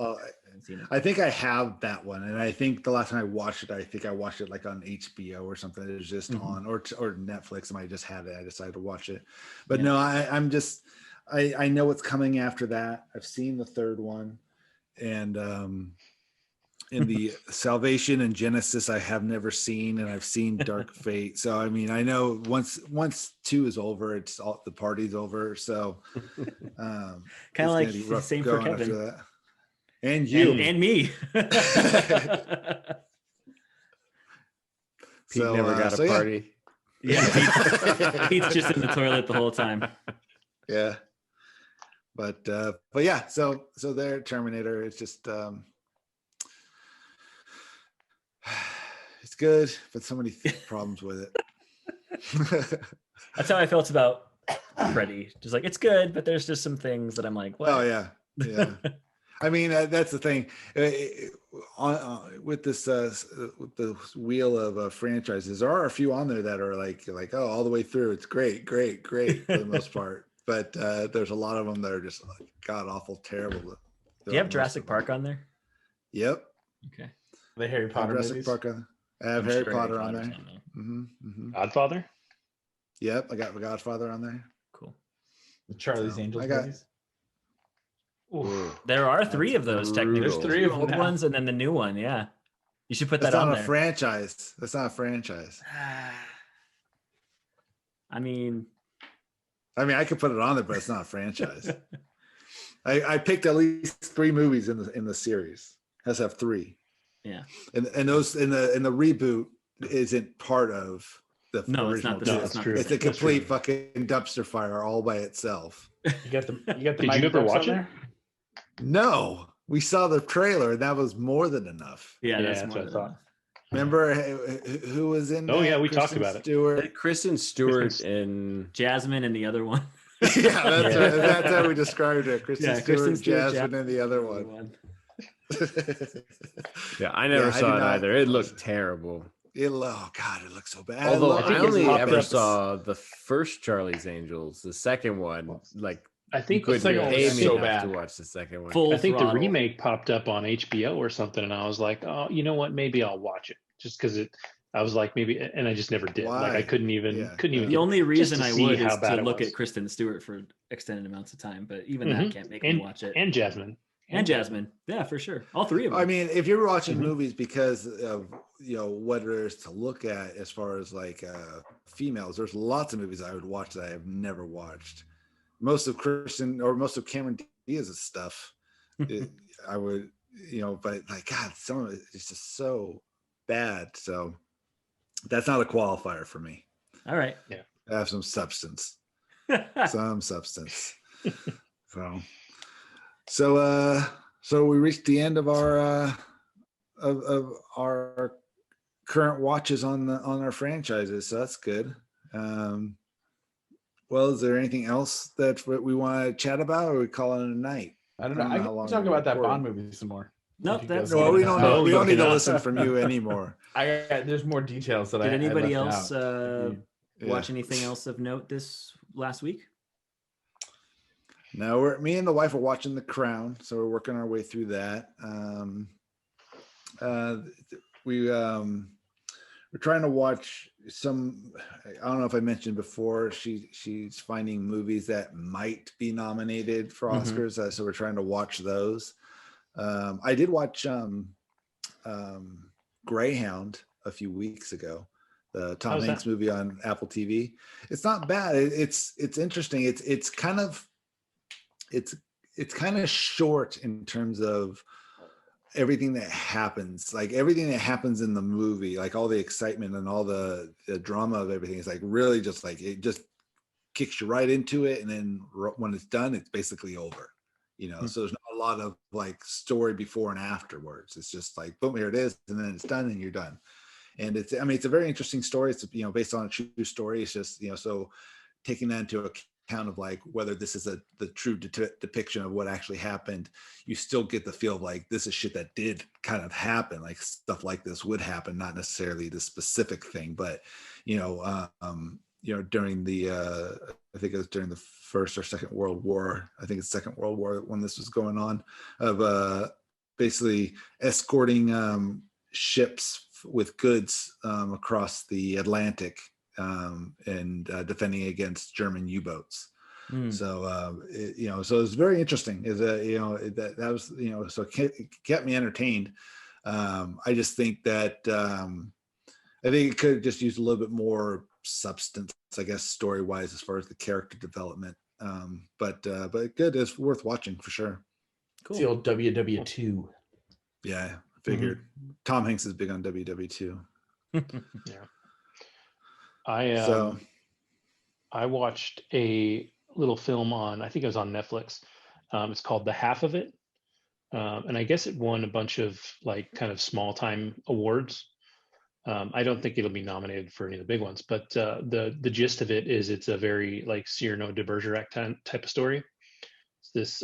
I think I have that one, and I think the last time I watched it, I watched it on HBO or something. It was just on or Netflix, and I just had it. I decided to watch it, but no, I know what's coming after that. I've seen the third one, and in the Salvation and Genesis I have never seen, and I've seen Dark Fate. So I mean, I know once 2 is over, it's all, the party's over. So kind of like the same for Kevin that. And you and me. Pete never got a party. Yeah, Pete's just in the toilet the whole time. Yeah. But yeah, so their Terminator is just it's good, but so many problems with it. That's how I felt about Freddy. Just like, it's good, but there's just some things that I'm like, what? Oh yeah. I mean, that's the thing with this with the wheel of franchises. There are a few on there that are like oh, all the way through, it's great for the most part. But there's a lot of them that are just like, god awful, terrible. Do you have Jurassic Park on there? Yep. Okay. The Harry Potter Jurassic movies. Park on. I have Harry Potter on there. Godfather. Yep, I got the Godfather on there. Cool. The Charlie's Angels movies. There are 3 of those technically. There's 3 of them old now. ones and then the new one. Yeah, you should put that on there. That's not a franchise. That's not a franchise. I mean, I could put it on there, but it's not a franchise. I picked at least 3 movies in the series. It has to have 3. Yeah, and those in the reboot isn't part of the original. It's not. That's true. It's a complete fucking dumpster fire all by itself. You got the. Did you ever watch it? No, we saw the trailer, and that was more than enough. Yeah, that's what I thought. Remember who was in? Oh that? yeah, we talked Kristen about it. Stewart. Kristen Stewart and Jasmine and the other one. Yeah, that's how we described it. Kristen Stewart, Jasmine, and the other one. Yeah, I never saw it either. It looked terrible. Oh God, it looks so bad. Although I only ever up. saw the first Charlie's Angels. The second one, like, I think you couldn't pay me so enough bad to watch the second one. Full I think throttle. the remake popped up on HBO or something, and I was like, oh, you know what? Maybe I'll watch it just because it. I was like, maybe, and I just never did. Why? Like, I couldn't even. The only reason I would is to look was. at Kristen Stewart for extended amounts of time, but even that can't make me watch it. And Jasmine. And Jasmine, yeah, for sure, all 3 of them. I mean, if you're watching movies because of what there is to look at as far as like females, there's lots of movies I would watch that I have never watched. Most of Cameron Diaz's stuff, I would, but like God, some of it is just so bad. So that's not a qualifier for me. All right, yeah, I have some substance, some substance. So we reached the end of our of our current watches on our franchises. So that's good. Well, is there anything else that we want to chat about, or we call it a night? I don't know. I can talk about that Bond movie some more. Nope, that's no. We don't know. We don't need to enough. listen from you anymore. There's more details that Did I anybody left else out. watch anything else of note this last week? No, me and the wife are watching The Crown, so we're working our way through that. We're trying to watch some. I don't know if I mentioned before. She's finding movies that might be nominated for Oscars, so we're trying to watch those. I did watch Greyhound a few weeks ago, the Tom Hanks movie on Apple TV. It's not bad. It's interesting. It's kind of short in terms of everything that happens, like everything that happens in the movie, like all the excitement and all the drama of everything is like really just like it just kicks you right into it, and then when it's done, it's basically over. So there's not a lot of like story before and afterwards. It's just like boom, here it is, and then it's done and you're done. And it's a very interesting story. It's based on a true story. It's just so taking that into account of like whether this is the true depiction of what actually happened, you still get the feel of like this is shit that did kind of happen, like stuff like this would happen, not necessarily the specific thing, but during the I think it was during the First or Second World War, I think it's Second World War when this was going on, of basically escorting ships with goods across the Atlantic and defending against German U-boats. So so it's very interesting. That was so it kept me entertained. I just think that I think it could have just used a little bit more substance, I guess, story-wise, as far as the character development. But good, it's worth watching for sure. Cool. It's the old WW2. Yeah, I figured. Tom Hanks is big on WW2. Yeah. I watched a little film on, I think it was on Netflix, It's called The Half of It. And I guess it won a bunch of like kind of small time awards. I don't think it'll be nominated for any of the big ones, but the gist of it is it's a very like Cyrano de Bergerac type of story. It's this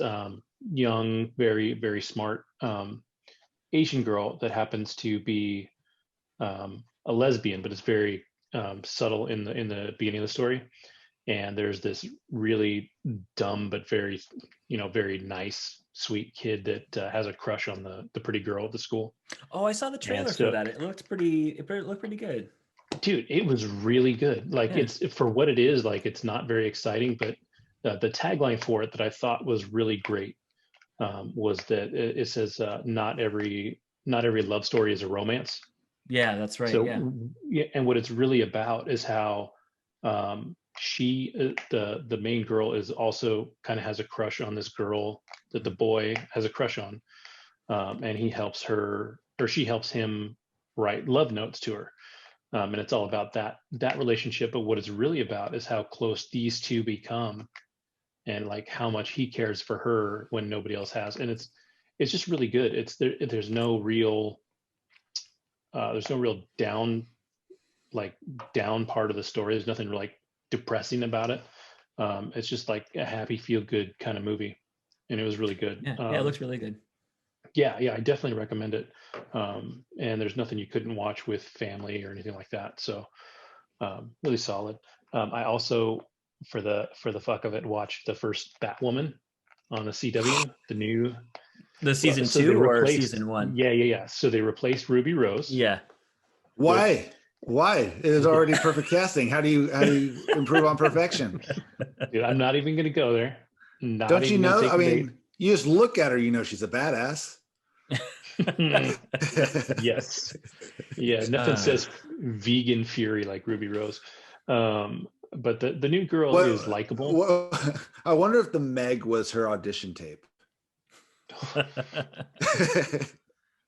young, very, very smart Asian girl that happens to be a lesbian, but it's very subtle in the beginning of the story. And there's this really dumb but very, very nice, sweet kid that has a crush on the pretty girl at the school. Oh, I saw the trailer for that. It looked pretty good. Dude, it was really good. Like it's for what it is. Like it's not very exciting, but the tagline for it that I thought was really great was that it says not every love story is a romance. Yeah, that's right. So yeah, and what it's really about is how she the main girl is also kind of has a crush on this girl that the boy has a crush on, and he helps her, or she helps him write love notes to her, and it's all about that relationship. But what it's really about is how close these two become, and like how much he cares for her when nobody else has. And it's just really good. There's no real down part of the story. There's nothing like depressing about it. It's just like a happy, feel good kind of movie, and it was really good. Yeah, it looks really good. Yeah, I definitely recommend it. And there's nothing you couldn't watch with family or anything like that. So really solid. I also, for the fuck of it, watched the first Batwoman on the CW, the season 2 or season 1. Yeah. So they replaced Ruby Rose. Yeah. Why? It is already perfect casting. How do you improve on perfection? Dude, I'm not even going to go there. Don't you know? I mean, you just look at her, you know she's a badass. Yes. Yeah, nothing says vegan fury like Ruby Rose. But the new girl is likable. I wonder if the Meg was her audition tape.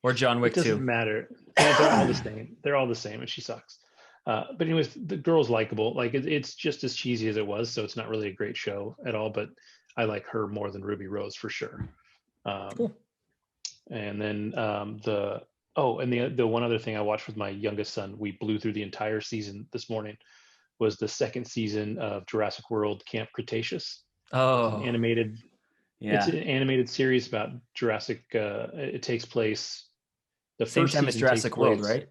Or John Wick 2. It doesn't matter. They're all the same. They're all the same, and she sucks. But anyways, the girl's likable. Like it's just as cheesy as it was, so it's not really a great show at all. But I like her more than Ruby Rose for sure. Cool. And then the one other thing I watched with my youngest son, we blew through the entire season this morning, was the second season of Jurassic World Camp Cretaceous. Oh, animated. Yeah, it's an animated series about Jurassic. It takes place the same first time as Jurassic World, right?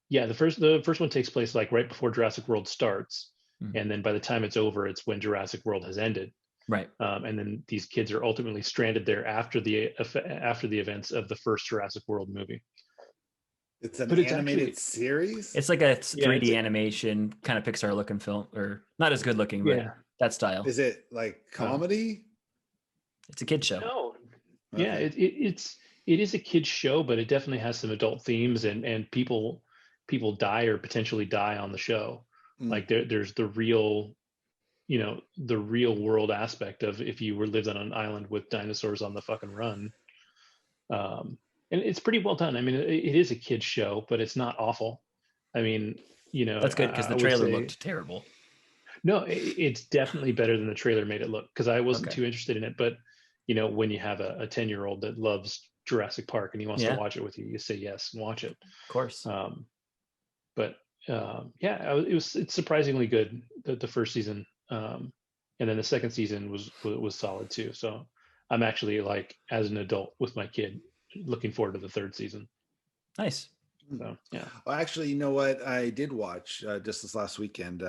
Yeah, the first one takes place like right before Jurassic World starts, Hmm. and then by the time it's over, it's when Jurassic World has ended. Right. And then these kids are ultimately stranded there after the events of the first Jurassic World movie. It's an animated series. It's like a 3D animation, kind of Pixar looking film, or not as good looking, but that style. Is it like comedy? It's a kid show. No. Okay. Yeah, it is a kid's show, but it definitely has some adult themes, and people die or potentially die on the show. Like there's the real, the real world aspect of if you were lived on an island with dinosaurs on the fucking run. And it's pretty well done. I mean, it is a kid's show, but it's not awful. I mean, that's good because the trailer looked terrible. No, it's definitely better than the trailer made it look, because I wasn't too interested in it. But when you have a 10-year-old that loves Jurassic Park and he wants to watch it with you, you say yes and watch it. Of course. It's surprisingly good, the first season, and then the second season was solid too. So I'm actually, like, as an adult with my kid, looking forward to the third season. Nice. So yeah. Well, actually, you know what? I did watch just this last weekend.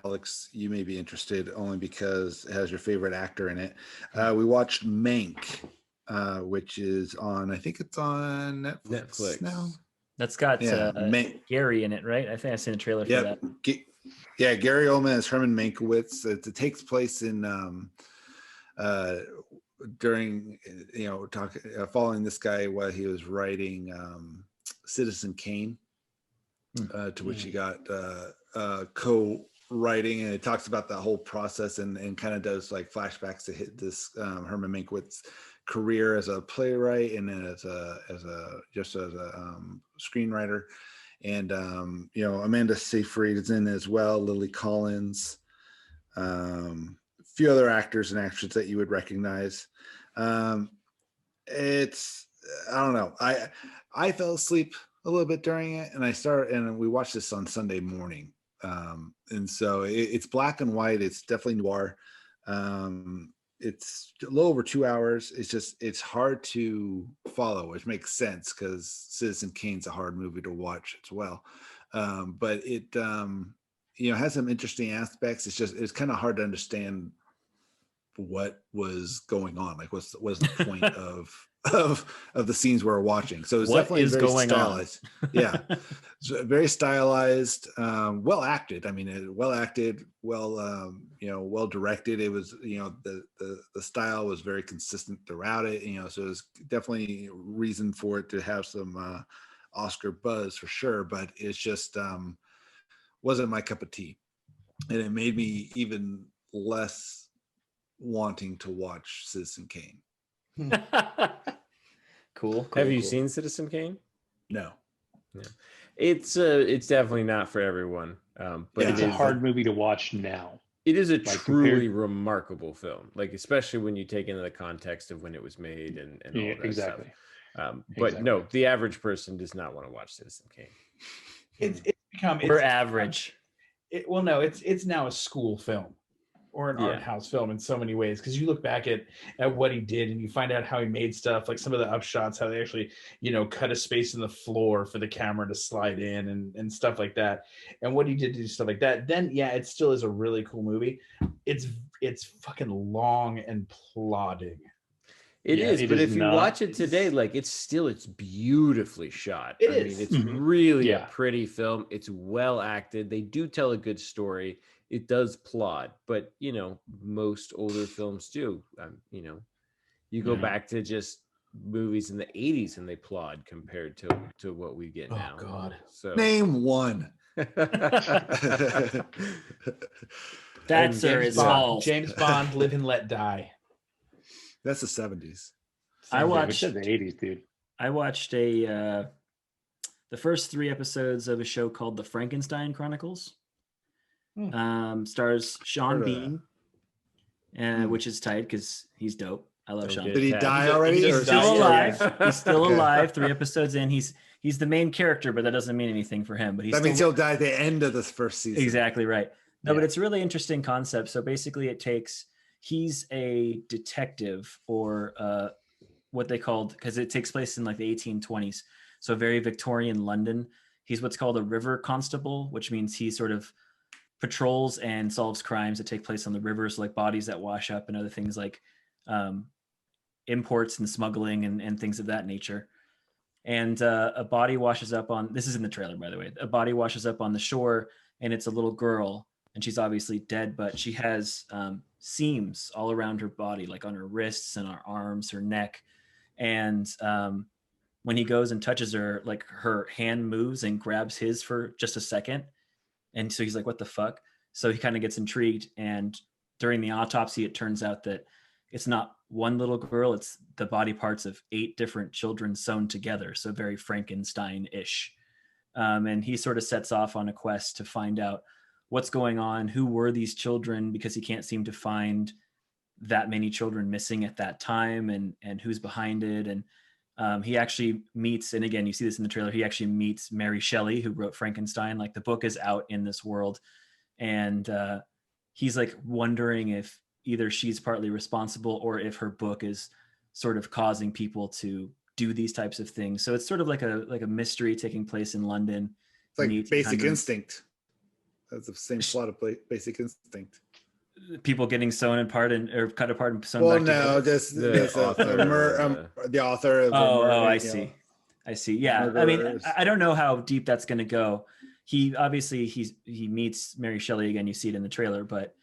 Alex, you may be interested only because it has your favorite actor in it. We watched Mank, which is on, I think it's on Netflix now. That's got Gary in it, right? I think I've seen the trailer for that. Gary Oldman as Herman Mankiewicz. It takes place in during following this guy while he was writing Citizen Kane, to which he got co-writing, and it talks about that whole process and kind of does like flashbacks to hit this Herman Mankiewicz career as a playwright and then as a screenwriter. And Amanda Seyfried is in as well, Lily Collins, few other actors and actors that you would recognize. It's I don't know. I fell asleep a little bit during it, and we watched this on Sunday morning. And so it's black and white. It's definitely noir. It's a little over 2 hours. It's hard to follow, which makes sense because Citizen Kane's a hard movie to watch as well. But it has some interesting aspects. It's kind of hard to understand what was going on. Like what's the point of the scenes we're watching. So it's What definitely is very going stylized. Yeah. Very stylized, well acted. I mean, well acted, well directed. It was, the style was very consistent throughout it, so it's definitely reason for it to have some Oscar buzz for sure, but it's just wasn't my cup of tea. And it made me even less wanting to watch Citizen Kane. Cool. Have you seen Citizen Kane? No. Yeah. It's definitely not for everyone. But it's a hard movie to watch now. It is a truly remarkable film, like especially when you take into the context of when it was made and all that exactly. stuff. But no, the average person does not want to watch Citizen Kane. We're average. It's now a school film or an art house film in so many ways, because you look back at what he did and you find out how he made stuff, like some of the upshots, how they actually cut a space in the floor for the camera to slide in and stuff like that, and what he did to do stuff like that. Then it still is a really cool movie. It's fucking long and plodding. It is, but if you watch it today, like it's beautifully shot. I mean, it's really a pretty film. It's well acted. They do tell a good story. It does plod, but most older films do. You go back to just movies in the 80s and they plod compared to what we get now. Oh God! So name one. That sir is false. James Bond, Live and Let Die. That's the 70s. I watched the 80s, dude. I watched the first 3 episodes of a show called The Frankenstein Chronicles. Stars Sean Bean, which is tight because he's dope. I love Sean. Did he die already? He's still alive. He's still alive. 3 episodes in, he's the main character, but that doesn't mean anything for him. But that means he'll die at the end of the first season. Exactly right. No, but it's a really interesting concept. So basically, he's a detective, or what they called, because it takes place in like the 1820s, so very Victorian London. He's what's called a river constable, which means he sort of patrols and solves crimes that take place on the rivers, like bodies that wash up and other things like imports and smuggling and things of that nature. And a body washes up on, this is in the trailer, by the way, a body washes up on the shore, and it's a little girl, and she's obviously dead, but she has seams all around her body, like on her wrists and her arms, her neck. And when he goes and touches her, like her hand moves and grabs his for just a second. And so he's like, what the fuck? So he kind of gets intrigued. And during the autopsy, it turns out that it's not one little girl, it's the body parts of 8 different children sewn together. So very Frankenstein-ish. And he sort of sets off on a quest to find out what's going on, who were these children, because he can't seem to find that many children missing at that time, and who's behind it. And he actually meets, and again, you see this in the trailer, he actually meets Mary Shelley, who wrote Frankenstein. Like the book is out in this world, and he's like wondering if either she's partly responsible or if her book is sort of causing people to do these types of things. So it's sort of like a mystery taking place in London. It's like Basic Instinct. That's the same plot of Basic Instinct. People getting sewn apart or cut apart and sewn back together. Well, no, just the author of I see. Yeah. I mean, I don't know how deep that's going to go. He obviously he meets Mary Shelley again. You see it in the trailer, but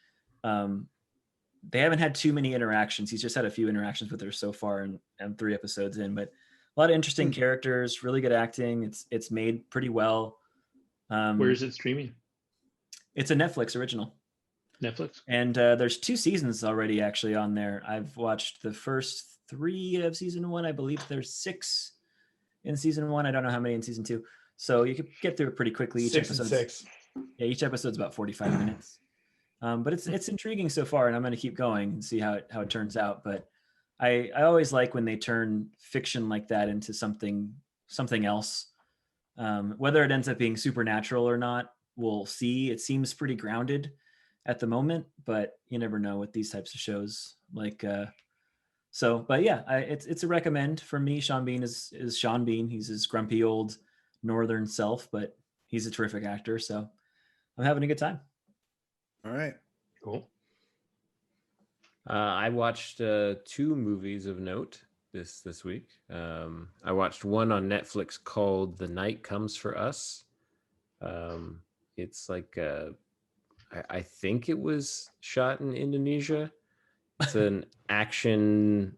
they haven't had too many interactions. He's just had a few interactions with her so far, and 3 episodes in. But a lot of interesting characters, really good acting. It's made pretty well. Where is it streaming? It's a Netflix original. Netflix. And there's 2 seasons already actually on there. I've watched the first 3 of season 1. I believe there's 6 in season 1. I don't know how many in season 2. So you could get through it pretty quickly. Each 6 and 6. Yeah, each episode's about 45 minutes. But it's intriguing so far, and I'm going to keep going and see how it turns out. But I always like when they turn fiction like that into something else. Whether it ends up being supernatural or not, we'll see. It seems pretty grounded at the moment, but you never know with these types of shows. But yeah, it's a recommend for me. Sean Bean is Sean Bean. He's his grumpy old northern self, but he's a terrific actor. So I'm having a good time. All right. Cool. I watched 2 movies of note this week. I watched one on Netflix called The Night Comes for Us. It's like I think it was shot in Indonesia. It's an action.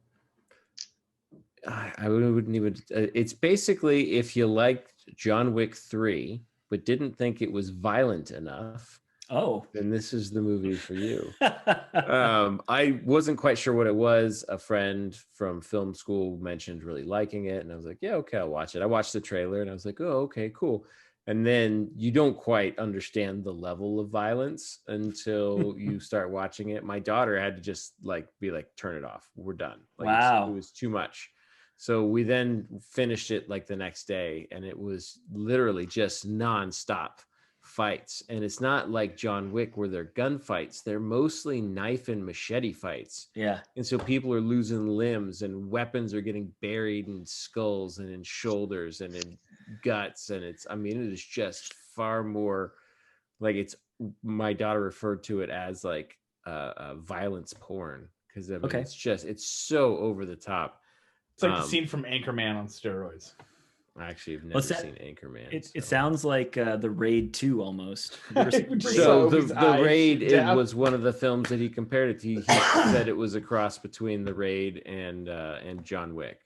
I wouldn't even. It's basically if you liked John Wick 3 but didn't think it was violent enough. Oh, then this is the movie for you. I wasn't quite sure what it was. A friend from film school mentioned really liking it, and I was like, yeah, okay, I'll watch it. I watched the trailer and I was like, oh, okay, cool. And then you don't quite understand the level of violence until you start watching it. My daughter had to just be like, turn it off. We're done. Wow. It was too much. So we then finished it the next day, and it was literally just nonstop fights. And it's not like John Wick where they're gunfights. They're mostly knife and machete fights. Yeah. And so people are losing limbs, and weapons are getting buried in skulls and in shoulders and in guts. And it is just far more my daughter referred to it as violence porn, because it's so over the top. It's like the scene from Anchorman on steroids. I actually have never seen Anchorman. It sounds like the Raid 2 almost. So the Raid was one of the films that he compared it to. He said it was a cross between the Raid and John Wick.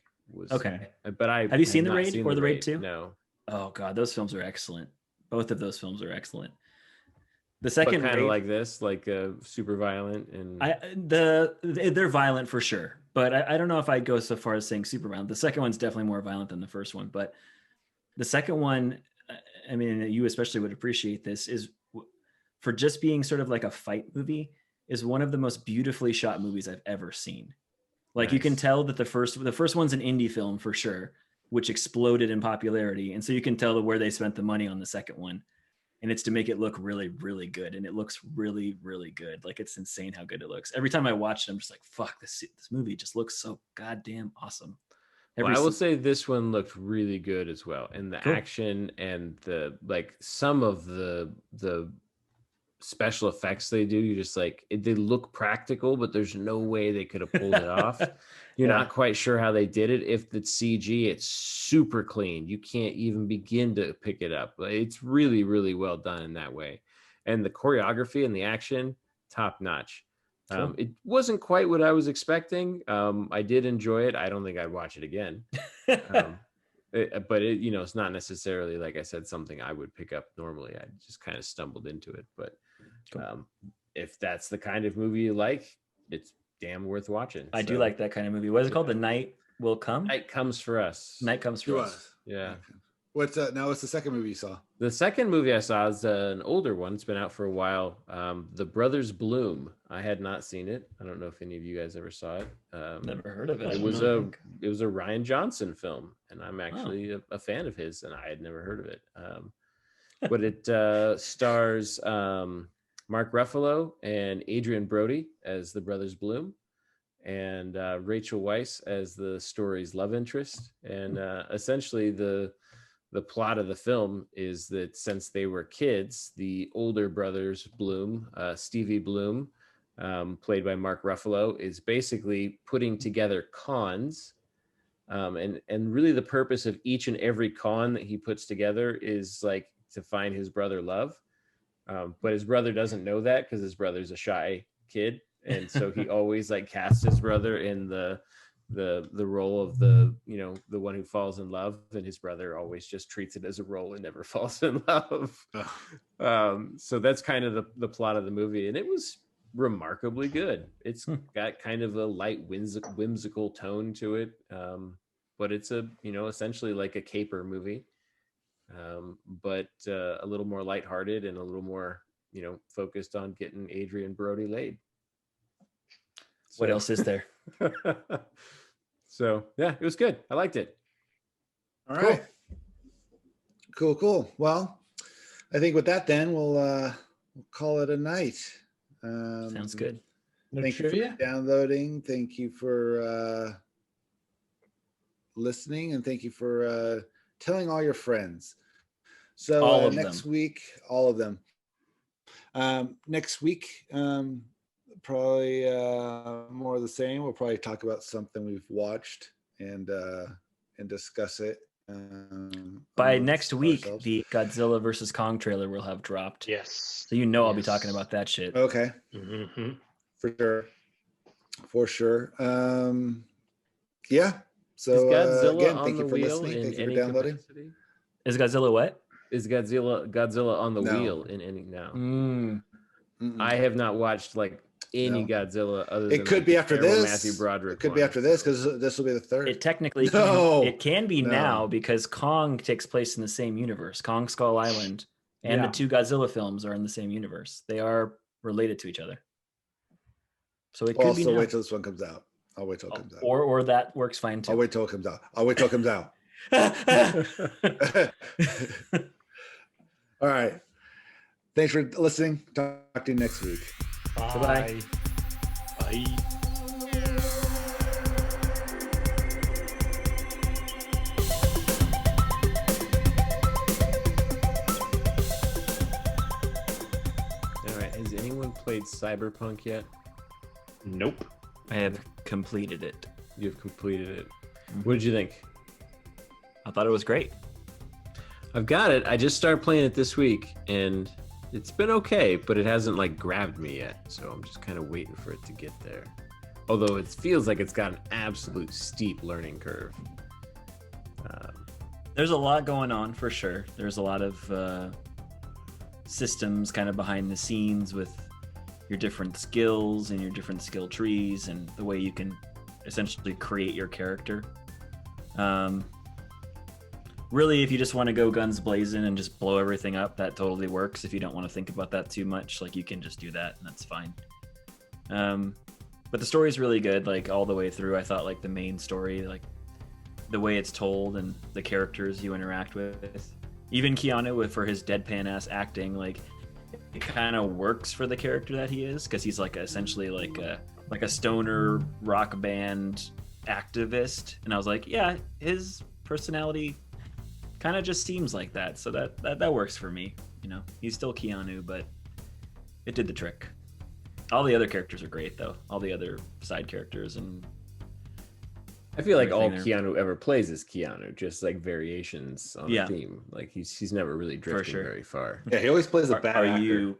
Okay. But have you seen the Raid or the Raid 2? No. Oh God, those films are excellent. Both of those films are excellent. The second kind of like this, super violent, and they're violent for sure. But I don't know if I'd go so far as saying super violent. The second one's definitely more violent than the first one. But the second one, I mean, you especially would appreciate this, is for just being sort of like a fight movie, is one of the most beautifully shot movies I've ever seen. Nice. You can tell that the first one's an indie film for sure, which exploded in popularity. And so you can tell where they spent the money on the second one. And it's to make it look really, really good. And it looks really, really good. It's insane how good it looks. Every time I watch it, I'm just like, fuck, this movie just looks so goddamn awesome. I will say this one looked really good as well. And the action and the some of the special effects they do, you just they look practical, but there's no way they could have pulled it off. You're not quite sure how they did it. If it's CG, it's super clean. You can't even begin to pick it up. It's really, really well done in that way. And the choreography and the action, top notch. Cool. It wasn't quite what I was expecting. I did enjoy it. I don't think I'd watch it again. But it's not necessarily, like I said, something I would pick up normally. I just kind of stumbled into it. But if that's the kind of movie you like, it's damn worth watching. I do like that kind of movie. What is it called? The Night Will Come? Night Comes for Us. Night Comes for Us. Yeah. What's the second movie you saw? The second movie I saw is an older one. It's been out for a while. The Brothers Bloom. I had not seen it. I don't know if any of you guys ever saw it. Never heard of it. It was a Ryan Johnson film, and I'm actually a fan of his, and I had never heard of it. But it stars Mark Ruffalo and Adrian Brody as the Brothers Bloom, and Rachel Weisz as the story's love interest. And essentially the plot of the film is that since they were kids, the older brothers Bloom, Stevie Bloom, played by Mark Ruffalo, is basically putting together cons. And really the purpose of each and every con that he puts together is to find his brother love. But his brother doesn't know that because his brother's a shy kid. And so he always casts his brother in the role of the one who falls in love, and his brother always just treats it as a role and never falls in love. So that's kind of the plot of the movie, and it was remarkably good. It's got kind of a light whimsical tone to it, but it's essentially like a caper movie, but a little more lighthearted and a little more focused on getting Adrian Brody laid. What So- else is there? So yeah, it was good. I liked it. All Cool. right. Cool. Well, I think with that, then we'll call it a night. Sounds good. No Thank you trivia? for downloading. Thank you for listening, and thank you for telling all your friends. So All of next them. week, all of them. Next week, probably more of the same. We'll probably talk about something we've watched and discuss it. By amongst next week, ourselves. the Godzilla versus Kong trailer will have dropped. Yes. So I'll be Yes. talking about that shit. Okay, Hmm. for sure. Yeah. So Is Godzilla again, on thank the you for wheel listening. in Thank you for any downloading. capacity? Is Godzilla what? Is Godzilla on the No. wheel in any now? Mm. Mm-mm. I have not watched any No. Godzilla other than It could like, be the after terrible this. Matthew Broderick. It could be one, after this so- because this will be the third. It technically No. can be No. now because Kong takes place in the same universe. Kong Skull Island and Yeah. the two Godzilla films are in the same universe. They are related to each other. So it could be Also, now. wait till this one comes out. I'll wait till it comes out. or that works fine too. I'll wait till it comes out. I'll wait till it comes out. All right. Thanks for listening. Talk to you next week. Bye-bye. Bye. All right. Has anyone played Cyberpunk yet? Nope. I have completed it. You've completed it. Mhm. What did you think? I thought it was great. I've got it. I just started playing it this week, and it's been okay, but it hasn't like grabbed me yet. So I'm just kind of waiting for it to get there. Although it feels like it's got an absolute steep learning curve. There's a lot going on for sure. There's a lot of systems kind of behind the scenes with your different skills and your different skill trees and the way you can essentially create your character. Really, if you just want to go guns blazing and just blow everything up, that totally works. If you don't want to think about that too much, like you can just do that and that's fine. But the story is really good, like all the way through. I thought like the main story, like the way it's told and the characters you interact with, even Keanu for his deadpan ass acting, like it kind of works for the character that he is, because he's like essentially like a stoner rock band activist, and I was like, yeah, his personality kind of just seems like that, so that works for me. He's still Keanu, but it did the trick. All the other characters are great though, all the other side characters, and I feel like all everything Keanu ever plays is Keanu, just like variations on Yeah. a theme. Like he's never really drifting sure. very far. Yeah, he always plays a are, bad are actor. you